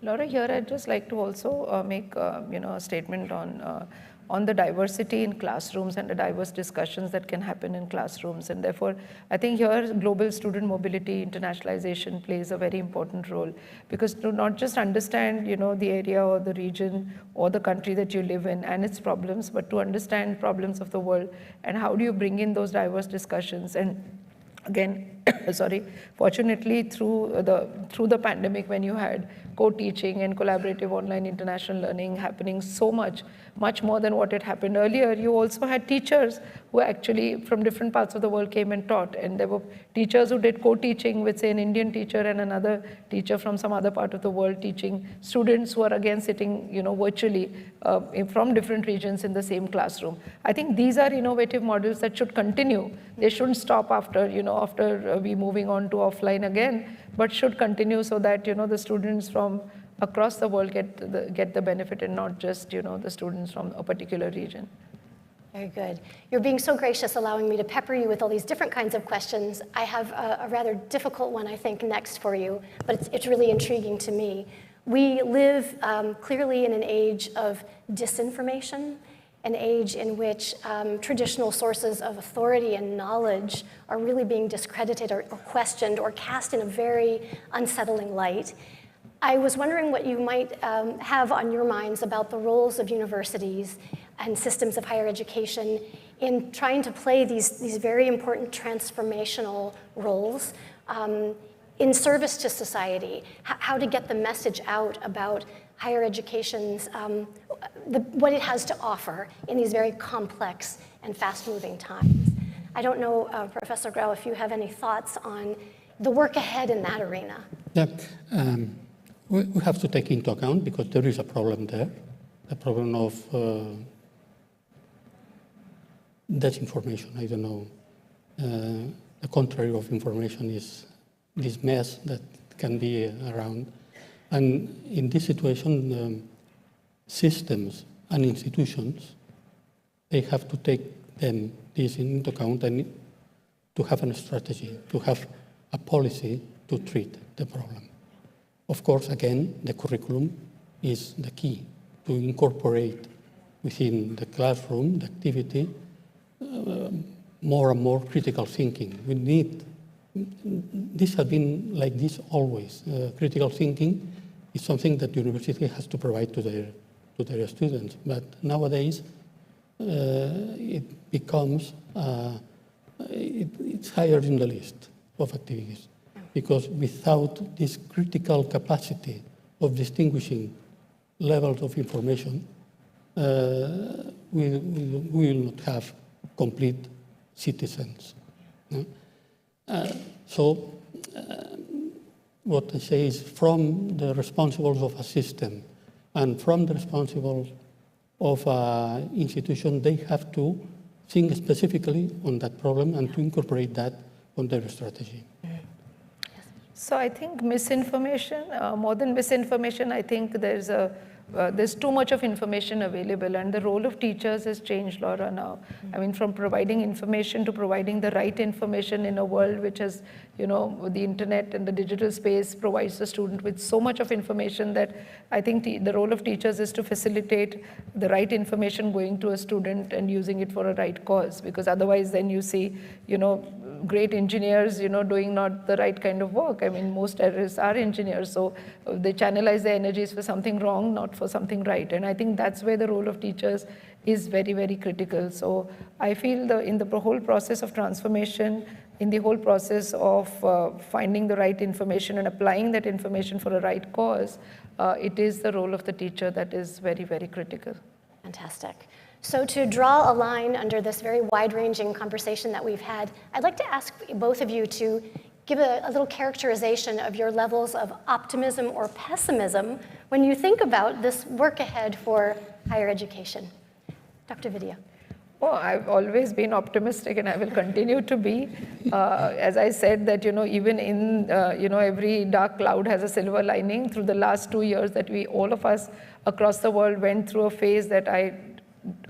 Laura, here I'd just like to also make a statement on the diversity in classrooms and the diverse discussions that can happen in classrooms. And therefore, I think here global student mobility, internationalization plays a very important role, because to not just understand, the area or the region or the country that you live in and its problems, but to understand problems of the world and how do you bring in those diverse discussions. And again, sorry, fortunately through the pandemic, when you had co-teaching and collaborative online international learning happening so much more than what had happened earlier, you also had teachers who actually from different parts of the world came and taught. And there were teachers who did co-teaching with, say, an Indian teacher and another teacher from some other part of the world, teaching students who are again sitting, virtually from different regions in the same classroom. I think these are innovative models that should continue. They shouldn't stop after we moving on to offline again, but should continue so that, the students from across the world get the benefit, and not just, the students from a particular region. Very good. You're being so gracious, allowing me to pepper you with all these different kinds of questions. I have a rather difficult one, I think, next for you, but it's really intriguing to me. We live clearly in an age of disinformation, an age in which traditional sources of authority and knowledge are really being discredited or questioned or cast in a very unsettling light. I was wondering what you might have on your minds about the roles of universities and systems of higher education in trying to play these very important transformational roles in service to society, how to get the message out about higher education's, what it has to offer in these very complex and fast-moving times. I don't know, Professor Grau, if you have any thoughts on the work ahead in that arena. Yeah, we have to take into account, because there is a problem there, the problem of disinformation. I don't know, the contrary of information is this mess that can be around. And in this situation, systems and institutions, they have to take this into account and to have a strategy, to have a policy to treat the problem. Of course, again, the curriculum is the key to incorporate within the classroom, the activity, more and more critical thinking. We need, this has been like this always. Critical thinking is something that university has to provide to their students. But nowadays, it becomes, it's higher in the list of activities. Because without this critical capacity of distinguishing levels of information, we will not have complete citizens. So what I say is, from the responsibles of a system and from the responsibles of an institution, they have to think specifically on that problem and to incorporate that on their strategy. So I think misinformation, more than misinformation, I think there's too much of information available, and the role of teachers has changed, Laura, now. I mean, from providing information to providing the right information in a world which has, the internet and the digital space provides the student with so much of information that I think the role of teachers is to facilitate the right information going to a student and using it for a right cause, because otherwise then you see, great engineers, doing not the right kind of work. I mean, most terrorists are engineers, so they channelize their energies for something wrong, not for something right. And I think that's where the role of teachers is very, very critical. So I feel in the whole process of transformation, in the whole process of finding the right information and applying that information for a right cause, it is the role of the teacher that is very, very critical. Fantastic. So to draw a line under this very wide-ranging conversation that we've had, I'd like to ask both of you to give a little characterization of your levels of optimism or pessimism when you think about this work ahead for higher education. Dr. Vidya. Oh, I've always been optimistic, and I will continue to be. As I said, that even in every dark cloud has a silver lining. Through the last 2 years, that all of us across the world went through a phase that I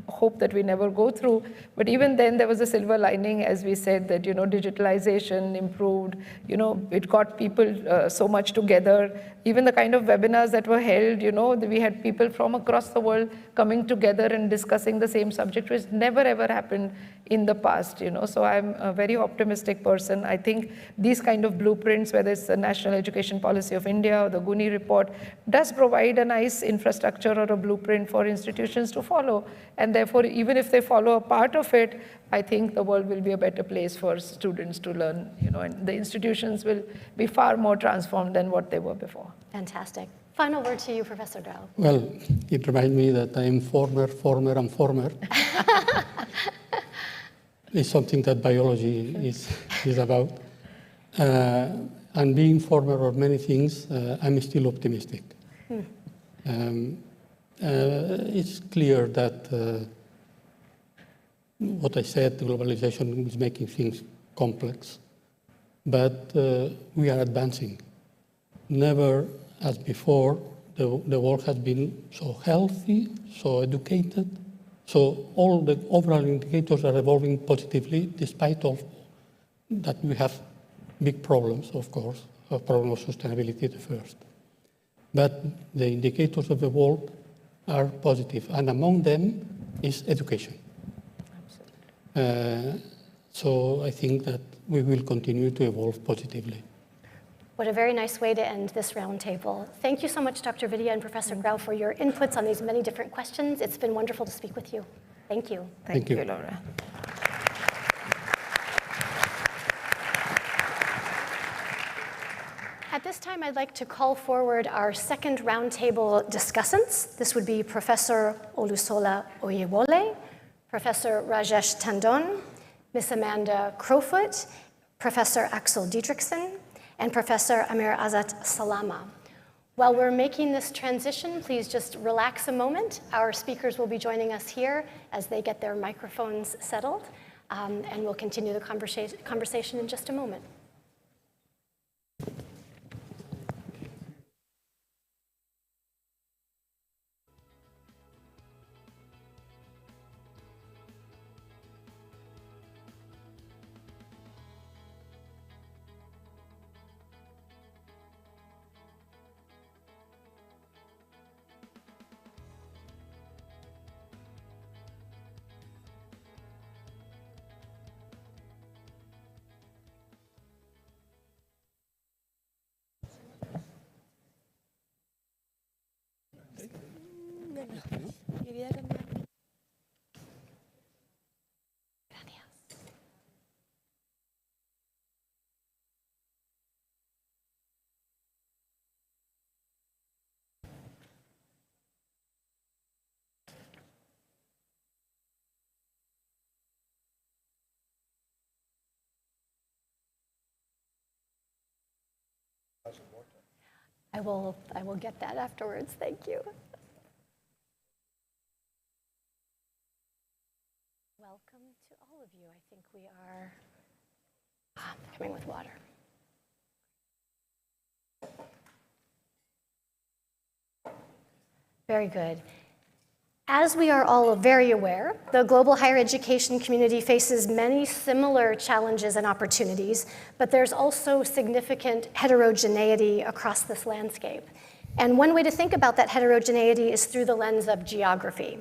hope that we never go through. But even then, there was a silver lining, as we said, that digitalization improved. It got people so much together. Even the kind of webinars that were held, we had people from across the world coming together and discussing the same subject, which never ever happened in the past. So I'm a very optimistic person. I think these kind of blueprints, whether it's the National Education Policy of India or the GUNi report, does provide a nice infrastructure or a blueprint for institutions to follow. And therefore, even if they follow a part of it, I think the world will be a better place for students to learn, and the institutions will be far more transformed than what they were before. Fantastic. Final word to you, Professor Grau. Well, it reminds me that I'm former. It's something that biology is about. And being former of many things, I'm still optimistic. It's clear that what I said, globalization is making things complex, but we are advancing. Never as before, the world has been so healthy, so educated, so all the overall indicators are evolving positively, despite of that we have big problems, of course, a problem of sustainability the first. But the indicators of the world are positive, and among them is education. So I think that we will continue to evolve positively. What a very nice way to end this roundtable. Thank you so much, Dr. Vidya and Professor Grau, for your inputs on these many different questions. It's been wonderful to speak with you. Thank you. Thank you, Laura. At this time, I'd like to call forward our second roundtable discussants. This would be Professor Olusola Oyewole, Professor Rajesh Tandon, Ms. Amanda Crowfoot, Professor Axel Dietrichson, and Professor Amir Azat Salama. While we're making this transition, please just relax a moment. Our speakers will be joining us here as they get their microphones settled, and we'll continue the conversation in just a moment. I will get that afterwards. Thank you. Welcome to all of you. I think we are coming with water. Very good. As we are all very aware, the global higher education community faces many similar challenges and opportunities, but there's also significant heterogeneity across this landscape. And one way to think about that heterogeneity is through the lens of geography.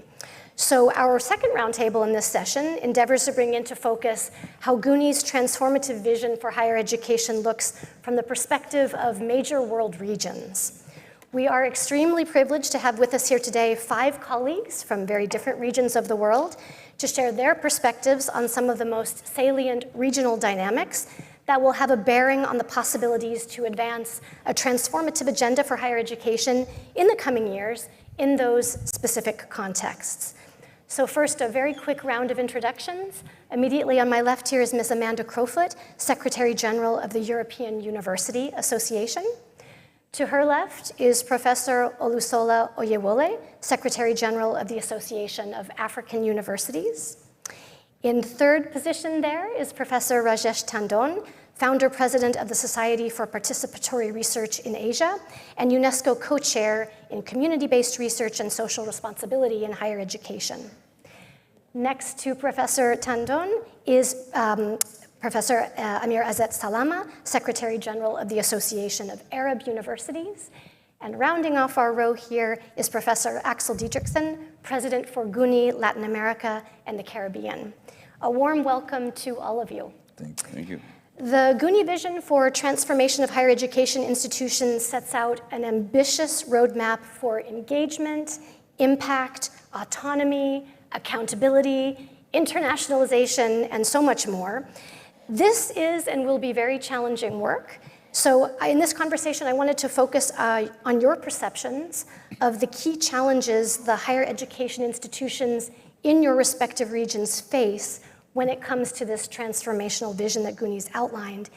So our second roundtable in this session endeavors to bring into focus how GUNi's transformative vision for higher education looks from the perspective of major world regions. We are extremely privileged to have with us here today 5 colleagues from very different regions of the world to share their perspectives on some of the most salient regional dynamics that will have a bearing on the possibilities to advance a transformative agenda for higher education in the coming years in those specific contexts. So first, a very quick round of introductions. Immediately on my left here is Ms. Amanda Crowfoot, Secretary General of the European University Association. To her left is Professor Olusola Oyewole, Secretary General of the Association of African Universities. In third position there is Professor Rajesh Tandon, Founder President of the Society for Participatory Research in Asia and UNESCO Co-Chair in Community-Based Research and Social Responsibility in Higher Education. Next to Professor Tandon is Professor Amir Azat Salama, Secretary General of the Association of Arab Universities. And rounding off our row here is Professor Axel Dietrichson, President for GUNi Latin America and the Caribbean. A warm welcome to all of you. Thank you. The GUNi vision for transformation of higher education institutions sets out an ambitious roadmap for engagement, impact, autonomy, accountability, internationalization, and so much more. This is and will be very challenging work. So in this conversation, I wanted to focus on your perceptions of the key challenges the higher education institutions in your respective regions face when it comes to this transformational vision that GUNi's outlined.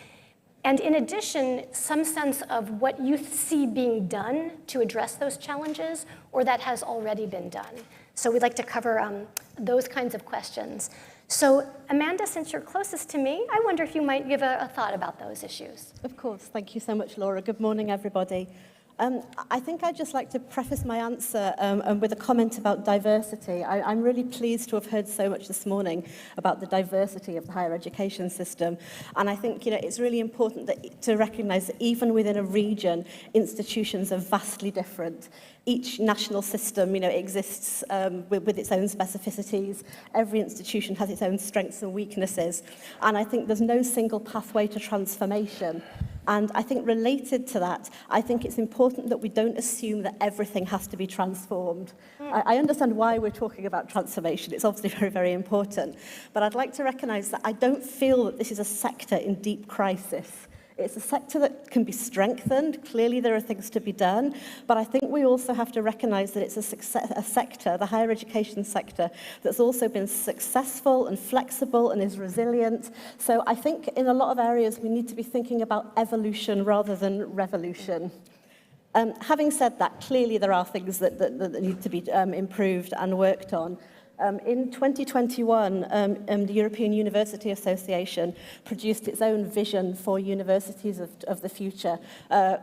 And in addition, some sense of what you see being done to address those challenges or that has already been done. So we'd like to cover those kinds of questions. So Amanda, since you're closest to me, I wonder if you might give a thought about those issues. Of course. Thank you so much, Laura. Good morning, everybody. I think I'd just like to preface my answer with a comment about diversity. I'm really pleased to have heard so much this morning about the diversity of the higher education system. And I think it's really important to recognise that even within a region, institutions are vastly different. Each national system, exists with its own specificities. Every institution has its own strengths and weaknesses. And I think there's no single pathway to transformation. And I think related to that, I think it's important that we don't assume that everything has to be transformed. I understand why we're talking about transformation. It's obviously very, very important. But I'd like to recognise that I don't feel that this is a sector in deep crisis. It's a sector that can be strengthened. Clearly, there are things to be done. But I think we also have to recognise that it's a sector, the higher education sector, that's also been successful and flexible and is resilient. So I think in a lot of areas, we need to be thinking about evolution rather than revolution. Having said that, clearly there are things that need to be improved and worked on. In 2021, the European University Association produced its own vision for universities of the future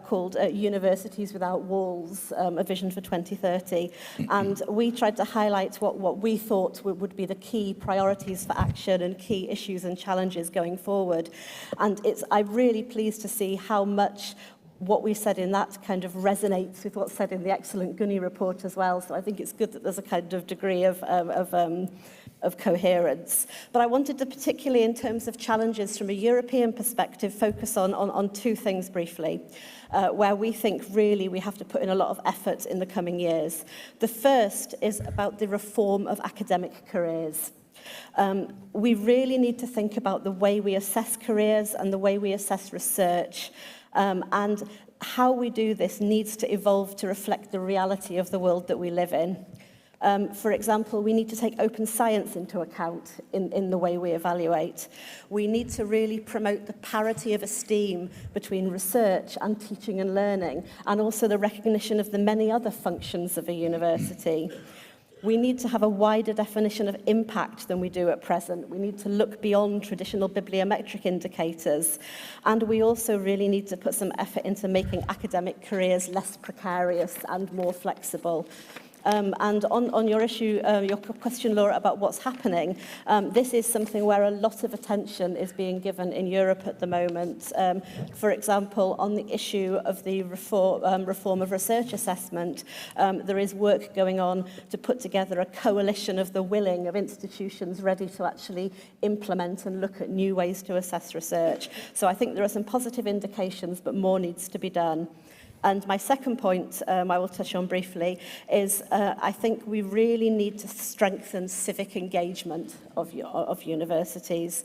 called Universities Without Walls, a vision for 2030. And we tried to highlight what we thought would be the key priorities for action and key issues and challenges going forward. And I'm really pleased to see how much what we said in that kind of resonates with what's said in the excellent GUNi report as well. So I think it's good that there's a kind of degree of coherence. But I wanted to particularly in terms of challenges from a European perspective focus on two things briefly, where we think really we have to put in a lot of effort in the coming years. The first is about the reform of academic careers. We really need to think about the way we assess careers and the way we assess research. And how we do this needs to evolve to reflect the reality of the world that we live in. For example, we need to take open science into account in the way we evaluate. We need to really promote the parity of esteem between research and teaching and learning, and also the recognition of the many other functions of a university. We need to have a wider definition of impact than we do at present. We need to look beyond traditional bibliometric indicators. And we also really need to put some effort into making academic careers less precarious and more flexible. And on your issue, your question, Laura, about what's happening, this is something where a lot of attention is being given in Europe at the moment. For example, on the issue of the reform of research assessment, there is work going on to put together a coalition of the willing of institutions ready to actually implement and look at new ways to assess research. So I think there are some positive indications, but more needs to be done. And my second point, I will touch on briefly, is I think we really need to strengthen civic engagement of universities.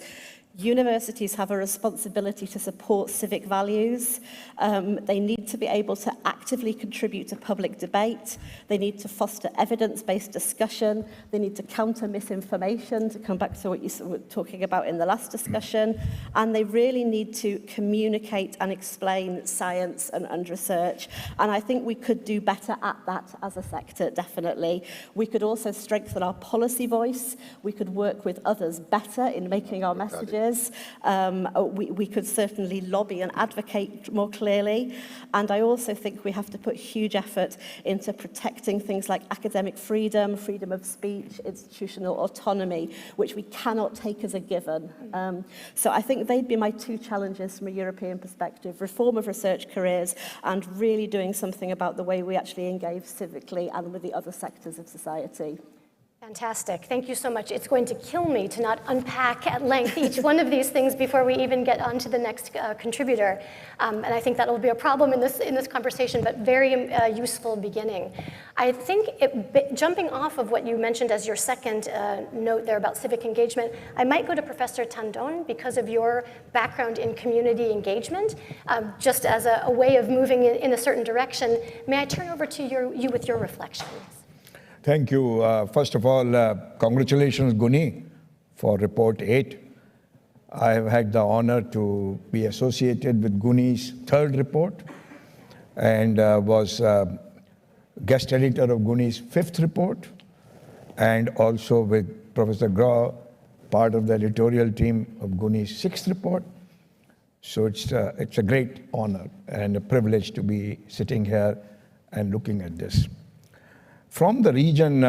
Universities have a responsibility to support civic values. They need to be able to actively contribute to public debate. They need to foster evidence-based discussion. They need to counter misinformation, to come back to what you were talking about in the last discussion. And they really need to communicate and explain science and research. And I think we could do better at that as a sector, definitely. We could also strengthen our policy voice. We could work with others better in making our messages. We could certainly lobby and advocate more clearly. And I also think we have to put huge effort into protecting things like academic freedom, freedom of speech, institutional autonomy, which we cannot take as a given. So I think they'd be my two challenges from a European perspective: reform of research careers and really doing something about the way we actually engage civically and with the other sectors of society. Fantastic. Thank you so much. It's going to kill me to not unpack at length each one of these things before we even get on to the next contributor. And I think that will be a problem in this conversation, but very useful beginning. I think jumping off of what you mentioned as your second note there about civic engagement, I might go to Professor Tandon because of your background in community engagement, just as a way of moving in a certain direction. May I turn over to you with your reflections? Thank you. First of all, congratulations, GUNi, for Report 8. I have had the honor to be associated with GUNi's third report and was guest editor of GUNi's fifth report, and also with Professor Grau, part of the editorial team of GUNi's sixth report. So it's a great honor and a privilege to be sitting here and looking at this. From the region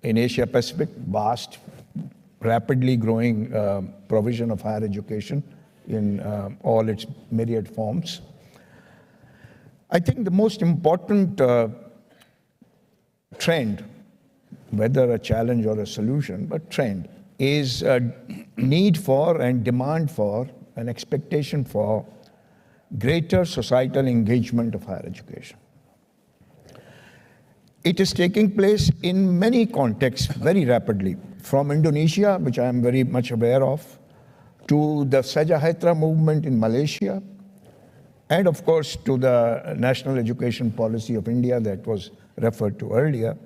in Asia Pacific, vast, rapidly growing provision of higher education in all its myriad forms. I think the most important trend, whether a challenge or a solution, but trend, is a need for and demand for, an expectation for greater societal engagement of higher education. It is taking place in many contexts very rapidly, from Indonesia, which I am very much aware of, to the Sahajahatera movement in Malaysia, and of course to the national education policy of India that was referred to earlier.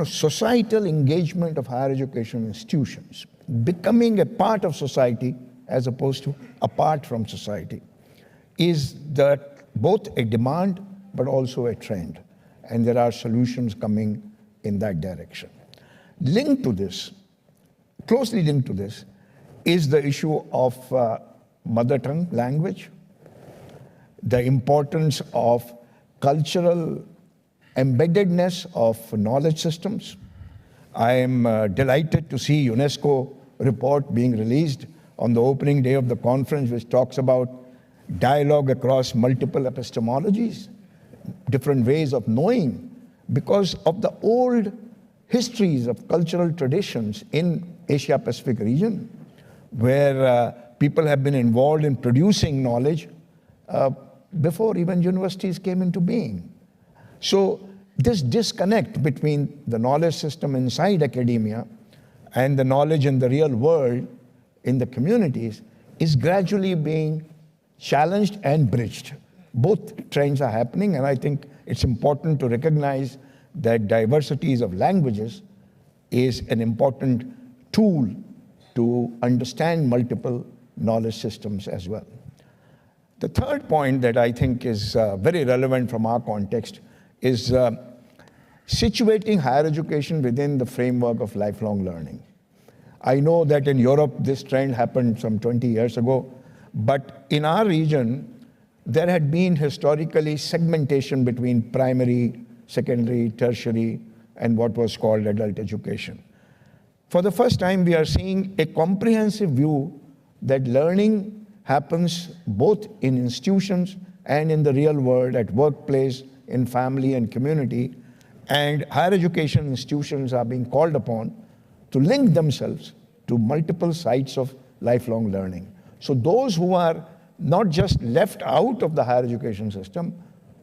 Societal engagement of higher education institutions, becoming a part of society as opposed to apart from society, is both a demand but also a trend. And there are solutions coming in that direction. Linked to this, closely linked to this, is the issue of mother tongue language, the importance of cultural embeddedness of knowledge systems. I am delighted to see UNESCO report being released on the opening day of the conference, which talks about dialogue across multiple epistemologies, different ways of knowing, because of the old histories of cultural traditions in Asia-Pacific region, where people have been involved in producing knowledge before even universities came into being. So this disconnect between the knowledge system inside academia and the knowledge in the real world in the communities is gradually being challenged and bridged. Both trends are happening, and I think it's important to recognize that diversities of languages is an important tool to understand multiple knowledge systems as well. The third point that I think is very relevant from our context is situating higher education within the framework of lifelong learning. I know that in Europe this trend happened some 20 years ago, but in our region, there had been historically segmentation between primary, secondary, tertiary, and what was called adult education. For the first time, we are seeing a comprehensive view that learning happens both in institutions and in the real world, at workplace, in family and community, and higher education institutions are being called upon to link themselves to multiple sites of lifelong learning. So those who are not just left out of the higher education system,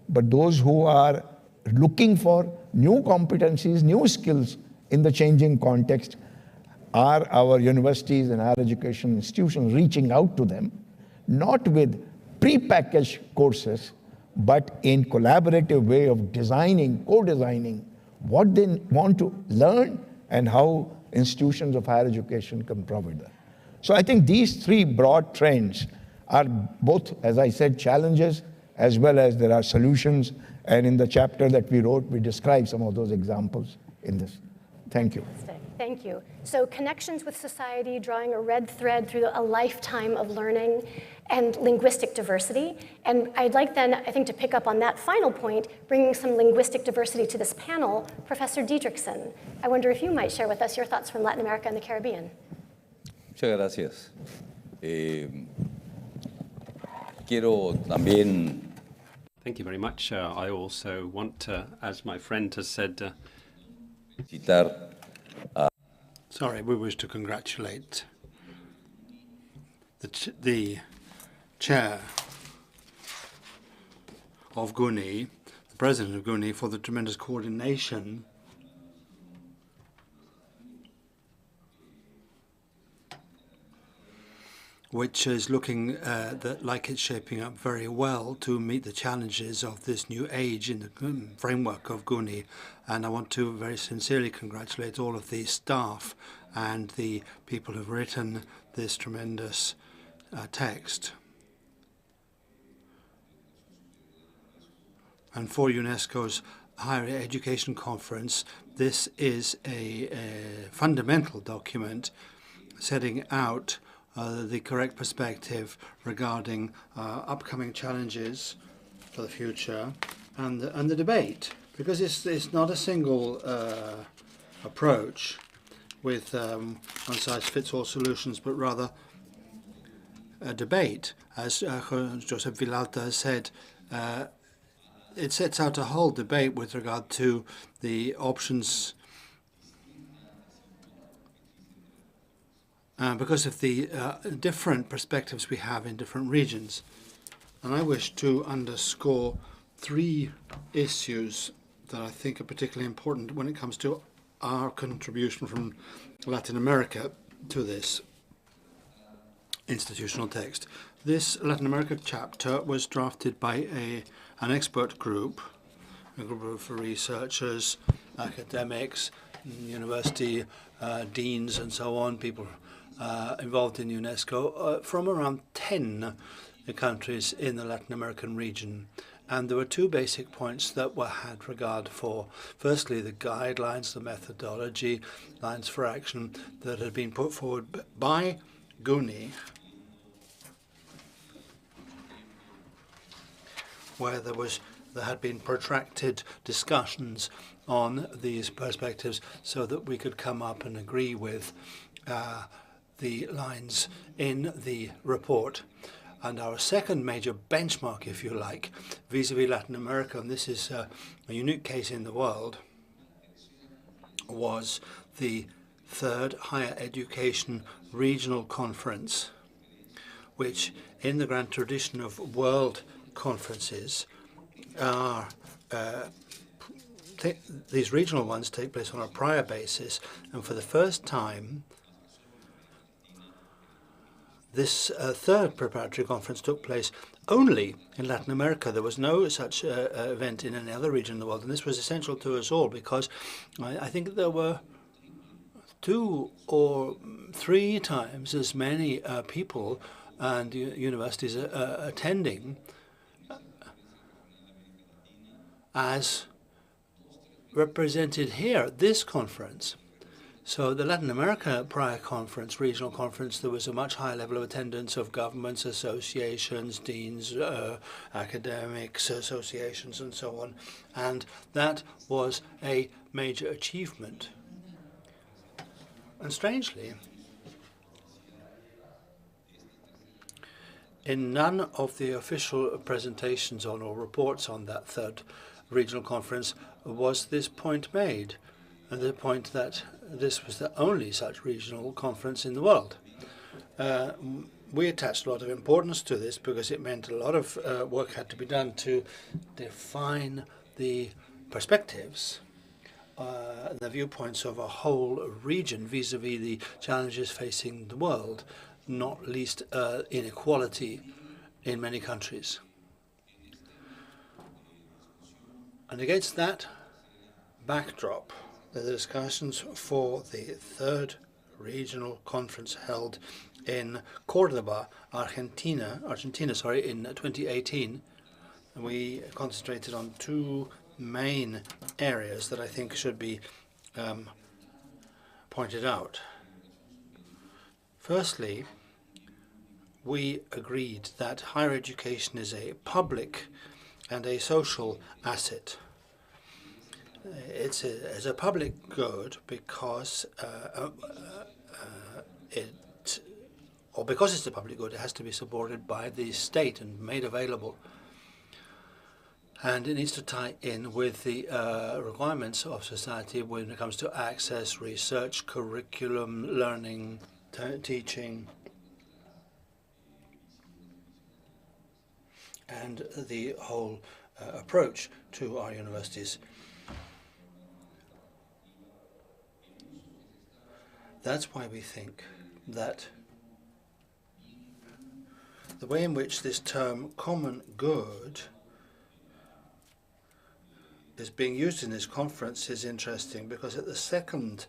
but those who are looking for new competencies, new skills in the changing context, are our universities and higher education institutions reaching out to them, not with pre-packaged courses, but in collaborative way of designing, co-designing what they want to learn and how institutions of higher education can provide that. So I think these three broad trends are both, as I said, challenges, as well as there are solutions. And in the chapter that we wrote, we describe some of those examples in this. Thank you. Thank you. So connections with society, drawing a red thread through a lifetime of learning, and linguistic diversity. And I'd like then, I think, to pick up on that final point, bringing some linguistic diversity to this panel, Professor Dietrichson. I wonder if you might share with us your thoughts from Latin America and the Caribbean. Muchas gracias. Quiero también. Thank you very much. I also want to, as my friend has said, citar Sorry, we wish to congratulate the chair of GUNi, the president of GUNi, for the tremendous coordination which is looking like it's shaping up very well to meet the challenges of this new age in the framework of GUNi. And I want to very sincerely congratulate all of the staff and the people who've written this tremendous text. And for UNESCO's Higher Education Conference, this is a fundamental document setting out the correct perspective regarding upcoming challenges for the future and the debate, because it's not a single approach with one-size-fits-all solutions, but rather a debate. As Josep Vilalta said, it sets out a whole debate with regard to the options because of the different perspectives we have in different regions. And I wish to underscore three issues that I think are particularly important when it comes to our contribution from Latin America to this institutional text. This Latin America chapter was drafted by an expert group, a group of researchers, academics, university deans and so on, people involved in UNESCO from around 10 countries in the Latin American region. And there were two basic points that were had regard for. Firstly, the guidelines, the methodology, lines for action that had been put forward by GUNi, where there had been protracted discussions on these perspectives so that we could come up and agree with the lines in the report. And our second major benchmark, if you like, vis-a-vis Latin America, and this is a unique case in the world, was the third Higher Education Regional Conference, which in the grand tradition of world conferences are these regional ones take place on a prior basis, and for the first time this third preparatory conference took place only in Latin America. There was no such event in any other region in the world, and this was essential to us all because I think there were 2 or 3 times as many people and universities attending as represented here at this conference. So the Latin America prior conference, regional conference, there was a much higher level of attendance of governments, associations, deans, academics, associations, and so on. And that was a major achievement. And strangely, in none of the official presentations on or reports on that third regional conference was this point made, and the point that this was the only such regional conference in the world. We attached a lot of importance to this because it meant a lot of work had to be done to define the perspectives, the viewpoints of a whole region vis-a-vis the challenges facing the world, not least inequality in many countries. And against that backdrop, the discussions for the third regional conference held in Cordoba, Argentina, in 2018, we concentrated on 2 main areas that I think should be pointed out. Firstly, we agreed that higher education is a public and a social asset. It's a public good because because it's a public good, it has to be supported by the state and made available. And it needs to tie in with the requirements of society when it comes to access, research, curriculum, learning, teaching, and the whole approach to our universities. That's why we think that the way in which this term common good is being used in this conference is interesting, because at the second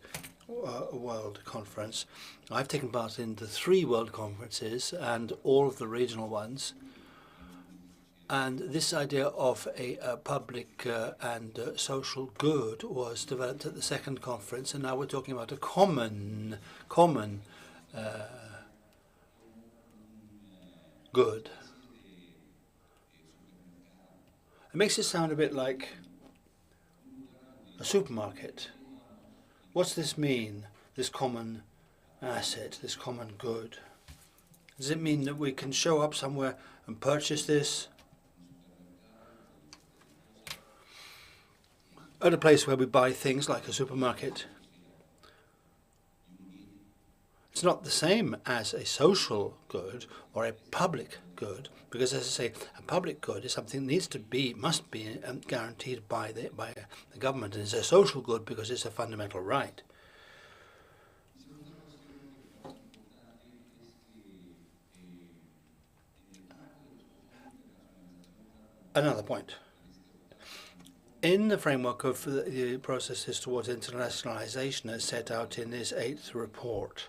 World Conference, I've taken part in the 3 World Conferences and all of the regional ones. And this idea of a public and social good was developed at the second conference, and now we're talking about a common good. It makes it sound a bit like a supermarket. What's this mean, this common asset, this common good? Does it mean that we can show up somewhere and purchase this at a place where we buy things like a supermarket? It's not the same as a social good or a public good, because, as I say, a public good is something that must be guaranteed by the government, and it's a social good because it's a fundamental right. Another point. In the framework of the processes towards internationalization as set out in this 8th report,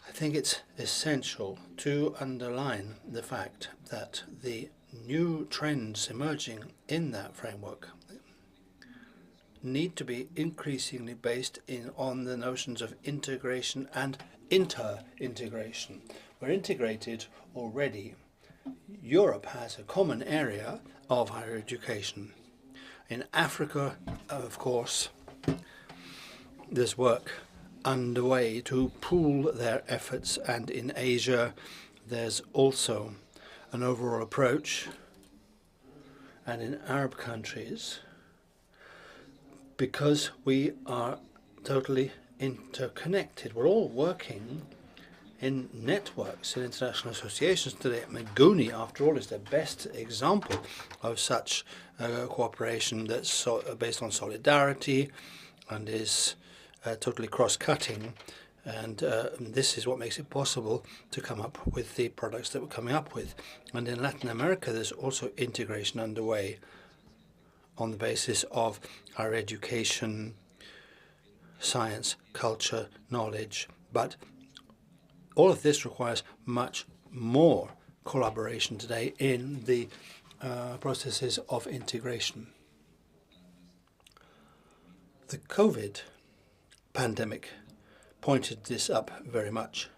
I think it's essential to underline the fact that the new trends emerging in that framework need to be increasingly based on the notions of integration and inter-integration. We're integrated already. Europe has a common area of higher education. In Africa, of course, there's work underway to pool their efforts, and in Asia there's also an overall approach, and in Arab countries, because we are totally interconnected. We're all working in networks, in international associations today. I mean, GUNi, after all, is the best example of such cooperation that's based on solidarity and is totally cross-cutting. And this is what makes it possible to come up with the products that we're coming up with. And in Latin America, there's also integration underway on the basis of higher education, science, culture, knowledge. But all of this requires much more collaboration today in the processes of integration. The COVID pandemic pointed this up very much.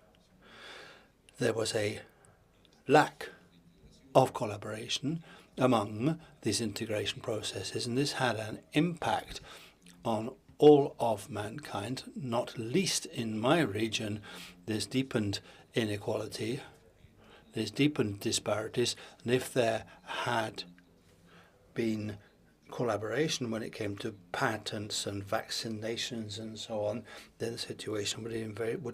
There was a lack of collaboration among these integration processes, and this had an impact on all of mankind, not least in my region. There's deepened inequality, there's deepened disparities, and if there had been collaboration when it came to patents and vaccinations and so on, then the situation would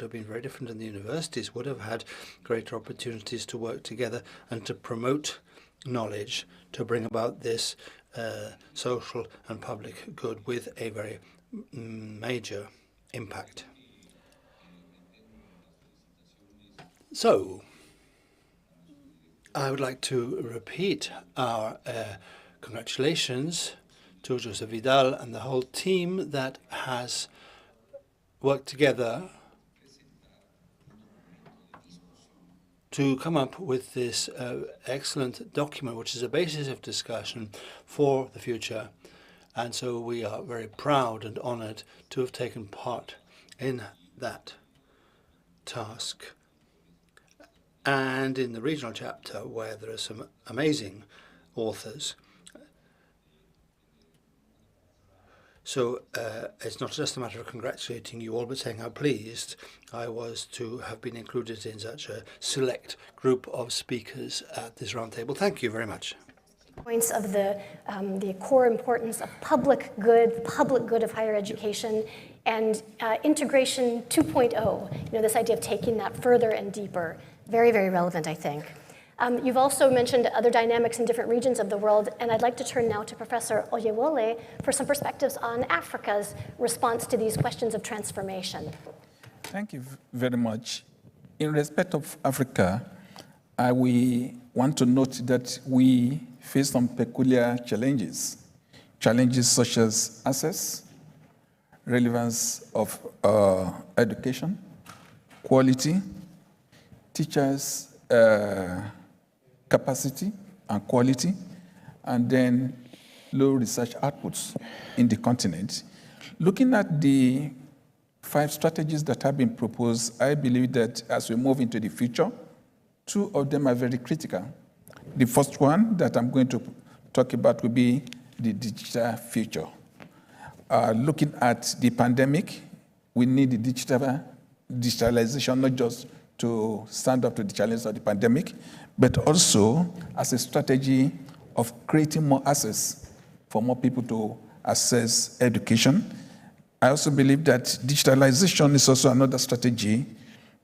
have been very different, and the universities would have had greater opportunities to work together and to promote knowledge, to bring about this social and public good with a very major impact. So, I would like to repeat our congratulations to Joseph Vidal and the whole team that has worked together to come up with this excellent document, which is a basis of discussion for the future. And so we are very proud and honored to have taken part in that task. And in the regional chapter, where there are some amazing authors. So it's not just a matter of congratulating you all, but saying how pleased I was to have been included in such a select group of speakers at this roundtable. Thank you very much. Points of the core importance of public good of higher education, and integration 2.0, this idea of taking that further and deeper. Very, very relevant, I think. You've also mentioned other dynamics in different regions of the world, and I'd like to turn now to Professor Oyewole for some perspectives on Africa's response to these questions of transformation. Thank you very much. In respect of Africa, we want to note that we face some peculiar challenges such as access, relevance of education, quality, teachers' capacity and quality, and then low research outputs in the continent. Looking at the 5 strategies that have been proposed, I believe that as we move into the future, 2 of them are very critical. The first one that I'm going to talk about will be the digital future. Looking at the pandemic, we need the digitalization, not just to stand up to the challenge of the pandemic, but also as a strategy of creating more access for more people to access education. I also believe that digitalization is also another strategy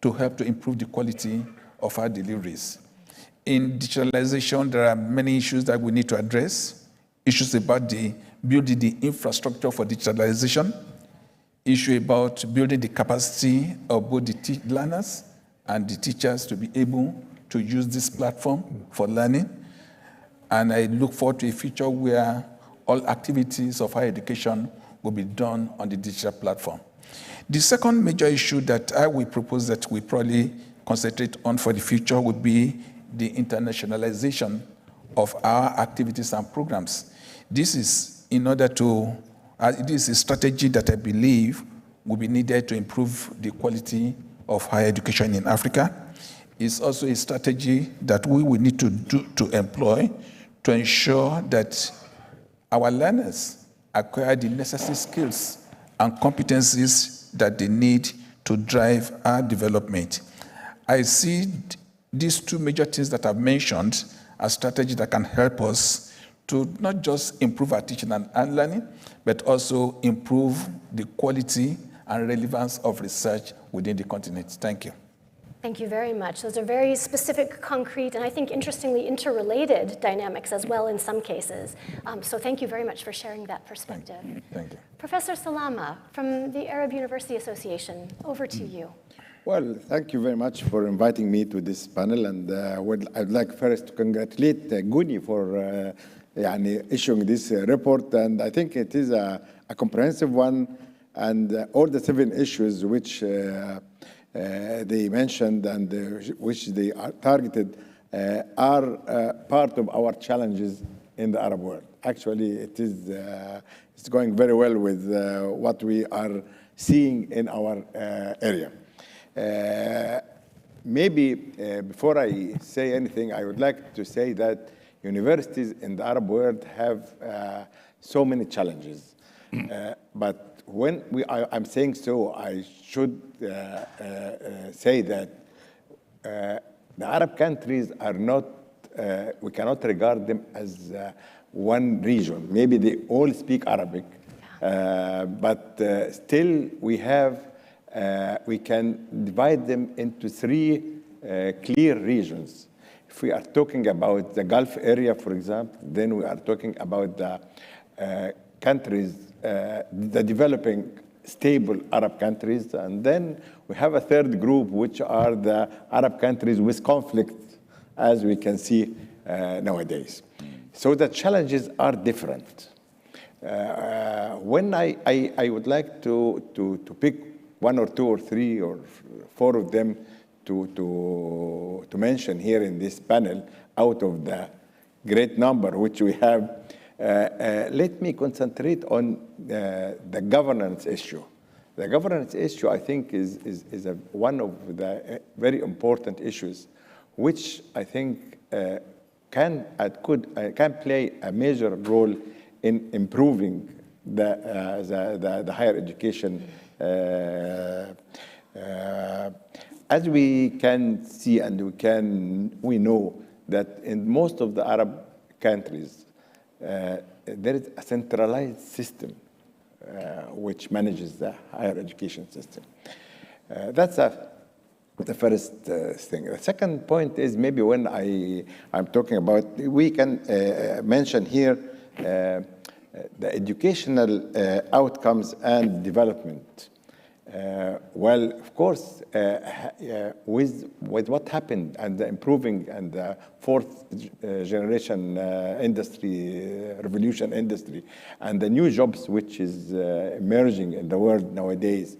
to help to improve the quality of our deliveries. In digitalization, there are many issues that we need to address. Issues about building the infrastructure for digitalization, issue about building the capacity of both the learners and the teachers to be able to use this platform for learning. And I look forward to a future where all activities of higher education will be done on the digital platform. The second major issue that I will propose that we probably concentrate on for the future would be the internationalization of our activities and programs. This is in order to, this is a strategy that I believe will be needed to improve the quality of higher education in Africa. It's also a strategy that we will need to employ to ensure that our learners acquire the necessary skills and competencies that they need to drive our development. I see these 2 major things that I've mentioned as strategies that can help us to not just improve our teaching and learning, but also improve the quality and relevance of research within the continent. Thank you. Thank you very much. Those are very specific, concrete, and I think interestingly interrelated dynamics as well in some cases. So thank you very much for sharing that perspective. Thank you. Professor Salama from the Arab University Association, over to you. Well, thank you very much for inviting me to this panel, and I'd like first to congratulate GUNi for issuing this report, and I think it is a comprehensive one, and all the 7 issues which they mentioned and which they are targeted are part of our challenges in the Arab world. Actually, it's going very well with what we are seeing in our area. Maybe before I say anything, I would like to say that universities in the Arab world have so many challenges. But when I'm saying so, I should say that the Arab countries are not, we cannot regard them as one region. Maybe they all speak Arabic, but still we have we can divide them into 3 clear regions. If we are talking about the Gulf area, for example, then we are talking about the countries, the developing stable Arab countries, and then we have a 3rd group, which are the Arab countries with conflict, as we can see nowadays. So the challenges are different. When I would like to pick 1 or 2 or 3 or 4 of them to mention here in this panel out of the great number which we have, let me concentrate on the governance issue. The governance issue, I think, is one of the very important issues, which I think can play a major role in improving the higher education. As we can see and we know that in most of the Arab countries, there is a centralized system which manages the higher education system. That's the first thing. The second point is maybe when I'm talking about, we can mention here the educational outcomes and development. Well, of course, with what happened and the improving and the fourth generation industry, revolution industry, and the new jobs which is emerging in the world nowadays,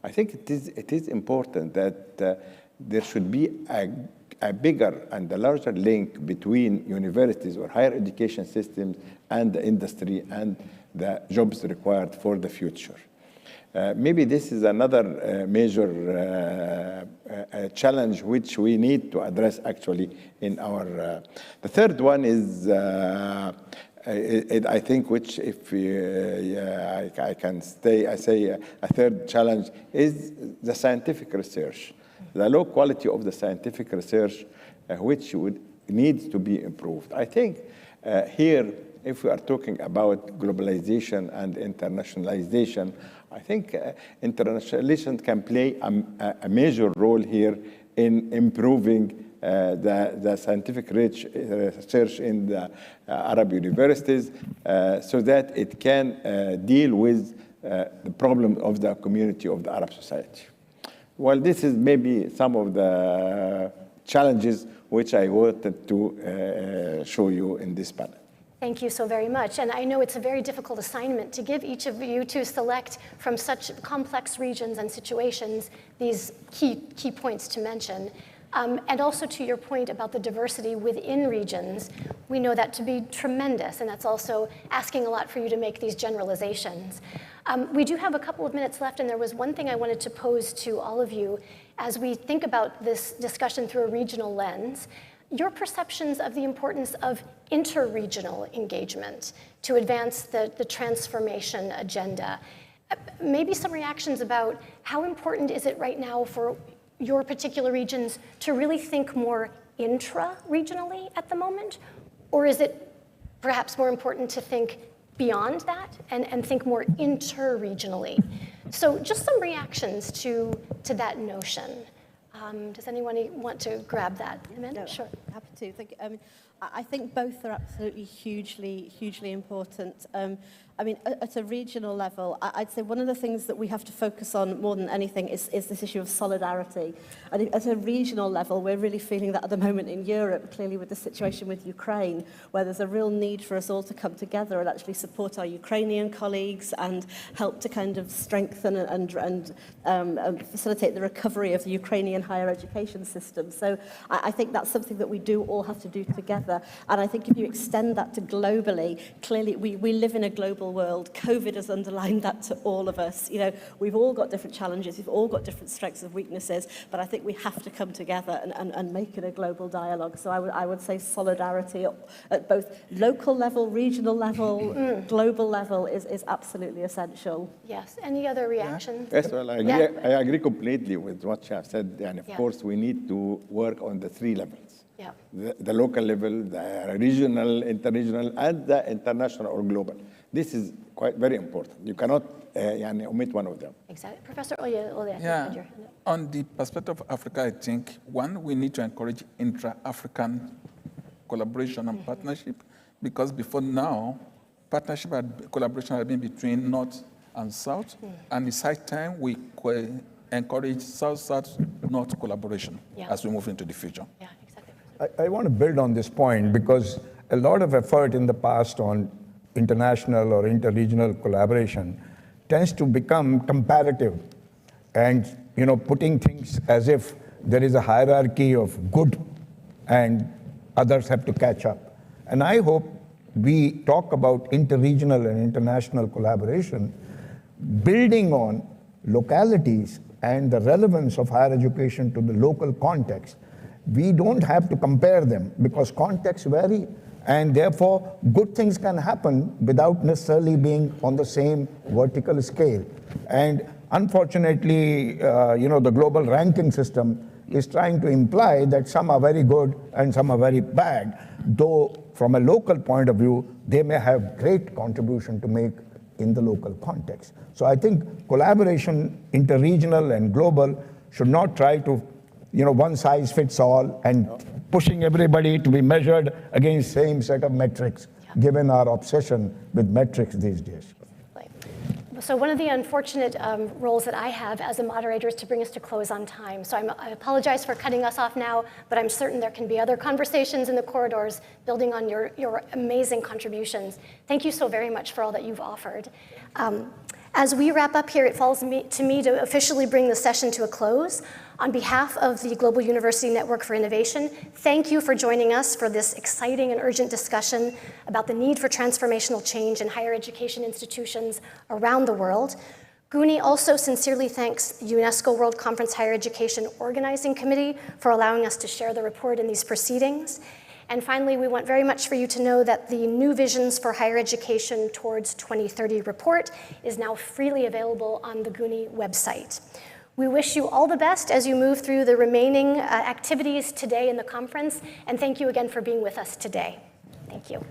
I think it is important that there should be a bigger and a larger link between universities or higher education systems and the industry and the jobs required for the future. Maybe this is another major challenge which we need to address actually in our. The third one is, I think, which if I can say a third challenge is the scientific research, the low quality of the scientific research, which needs to be improved. I think here, if we are talking about globalization and internationalization, I think internationalization can play a major role here in improving the scientific research in the Arab universities so that it can deal with the problem of the community of the Arab society. Well, this is maybe some of the challenges which I wanted to show you in this panel. Thank you so very much. And I know it's a very difficult assignment to give each of you to select from such complex regions and situations these key points to mention. And also to your point about the diversity within regions, we know that to be tremendous, and that's also asking a lot for you to make these generalizations. We do have a couple of minutes left, and there was one thing I wanted to pose to all of you as we think about this discussion through a regional lens. Your perceptions of the importance of interregional engagement to advance the transformation agenda. Maybe some reactions about how important is it right now for your particular regions to really think more intra-regionally at the moment? Or is it perhaps more important to think beyond that and think more inter-regionally? So just some reactions to that notion. Does anyone want to grab that? Amanda? No, sure. Happy to. I think both are absolutely hugely important. I mean, at a regional level, I'd say one of the things that we have to focus on more than anything is this issue of solidarity. And at a regional level, we're really feeling that at the moment in Europe, clearly with the situation with Ukraine, where there's a real need for us all to come together and actually support our Ukrainian colleagues and help to kind of strengthen and facilitate the recovery of the Ukrainian higher education system. So I think that's something that we do all have to do together. And I think if you extend that to globally, clearly we live in a global world. COVID has underlined that to all of us. You know, we've all got different challenges, we've all got different strengths and weaknesses, but I think we have to come together and make it a global dialogue. So I would say solidarity at both local level, regional level, global level is absolutely essential. Yes. Any other reactions? Yes, well, I agree completely with what she has said. And of course, we need to work on the three levels. Yeah. The local level, the regional, interregional, and the international or global. This is very important. You cannot omit one of them. Exactly. Professor Oye, yeah. On the perspective of Africa, I think, one, we need to encourage intra-African collaboration and partnership, because before now, partnership and collaboration have been between North and South, and it's high time we encourage South-South-North collaboration as we move into the future. Yeah, exactly. I want to build on this point because a lot of effort in the past on international or interregional collaboration tends to become comparative and, putting things as if there is a hierarchy of good and others have to catch up. And I hope we talk about interregional and international collaboration building on localities and the relevance of higher education to the local context. We don't have to compare them because contexts vary, and therefore good things can happen without necessarily being on the same vertical scale. And unfortunately, the global ranking system is trying to imply that some are very good and some are very bad, though from a local point of view, they may have great contribution to make in the local context. So I think collaboration, interregional and global, should not try to, one size fits all and pushing everybody to be measured against same set of metrics, given our obsession with metrics these days. So one of the unfortunate roles that I have as a moderator is to bring us to close on time. So I apologize for cutting us off now, but I'm certain there can be other conversations in the corridors building on your amazing contributions. Thank you so very much for all that you've offered. As we wrap up here, it falls to me to officially bring the session to a close. On behalf of the Global University Network for Innovation, thank you for joining us for this exciting and urgent discussion about the need for transformational change in higher education institutions around the world. GUNi also sincerely thanks the UNESCO World Conference Higher Education Organizing Committee for allowing us to share the report in these proceedings. And finally, we want very much for you to know that the New Visions for Higher Education Towards 2030 report is now freely available on the GUNi website. We wish you all the best as you move through the remaining activities today in the conference, and thank you again for being with us today. Thank you.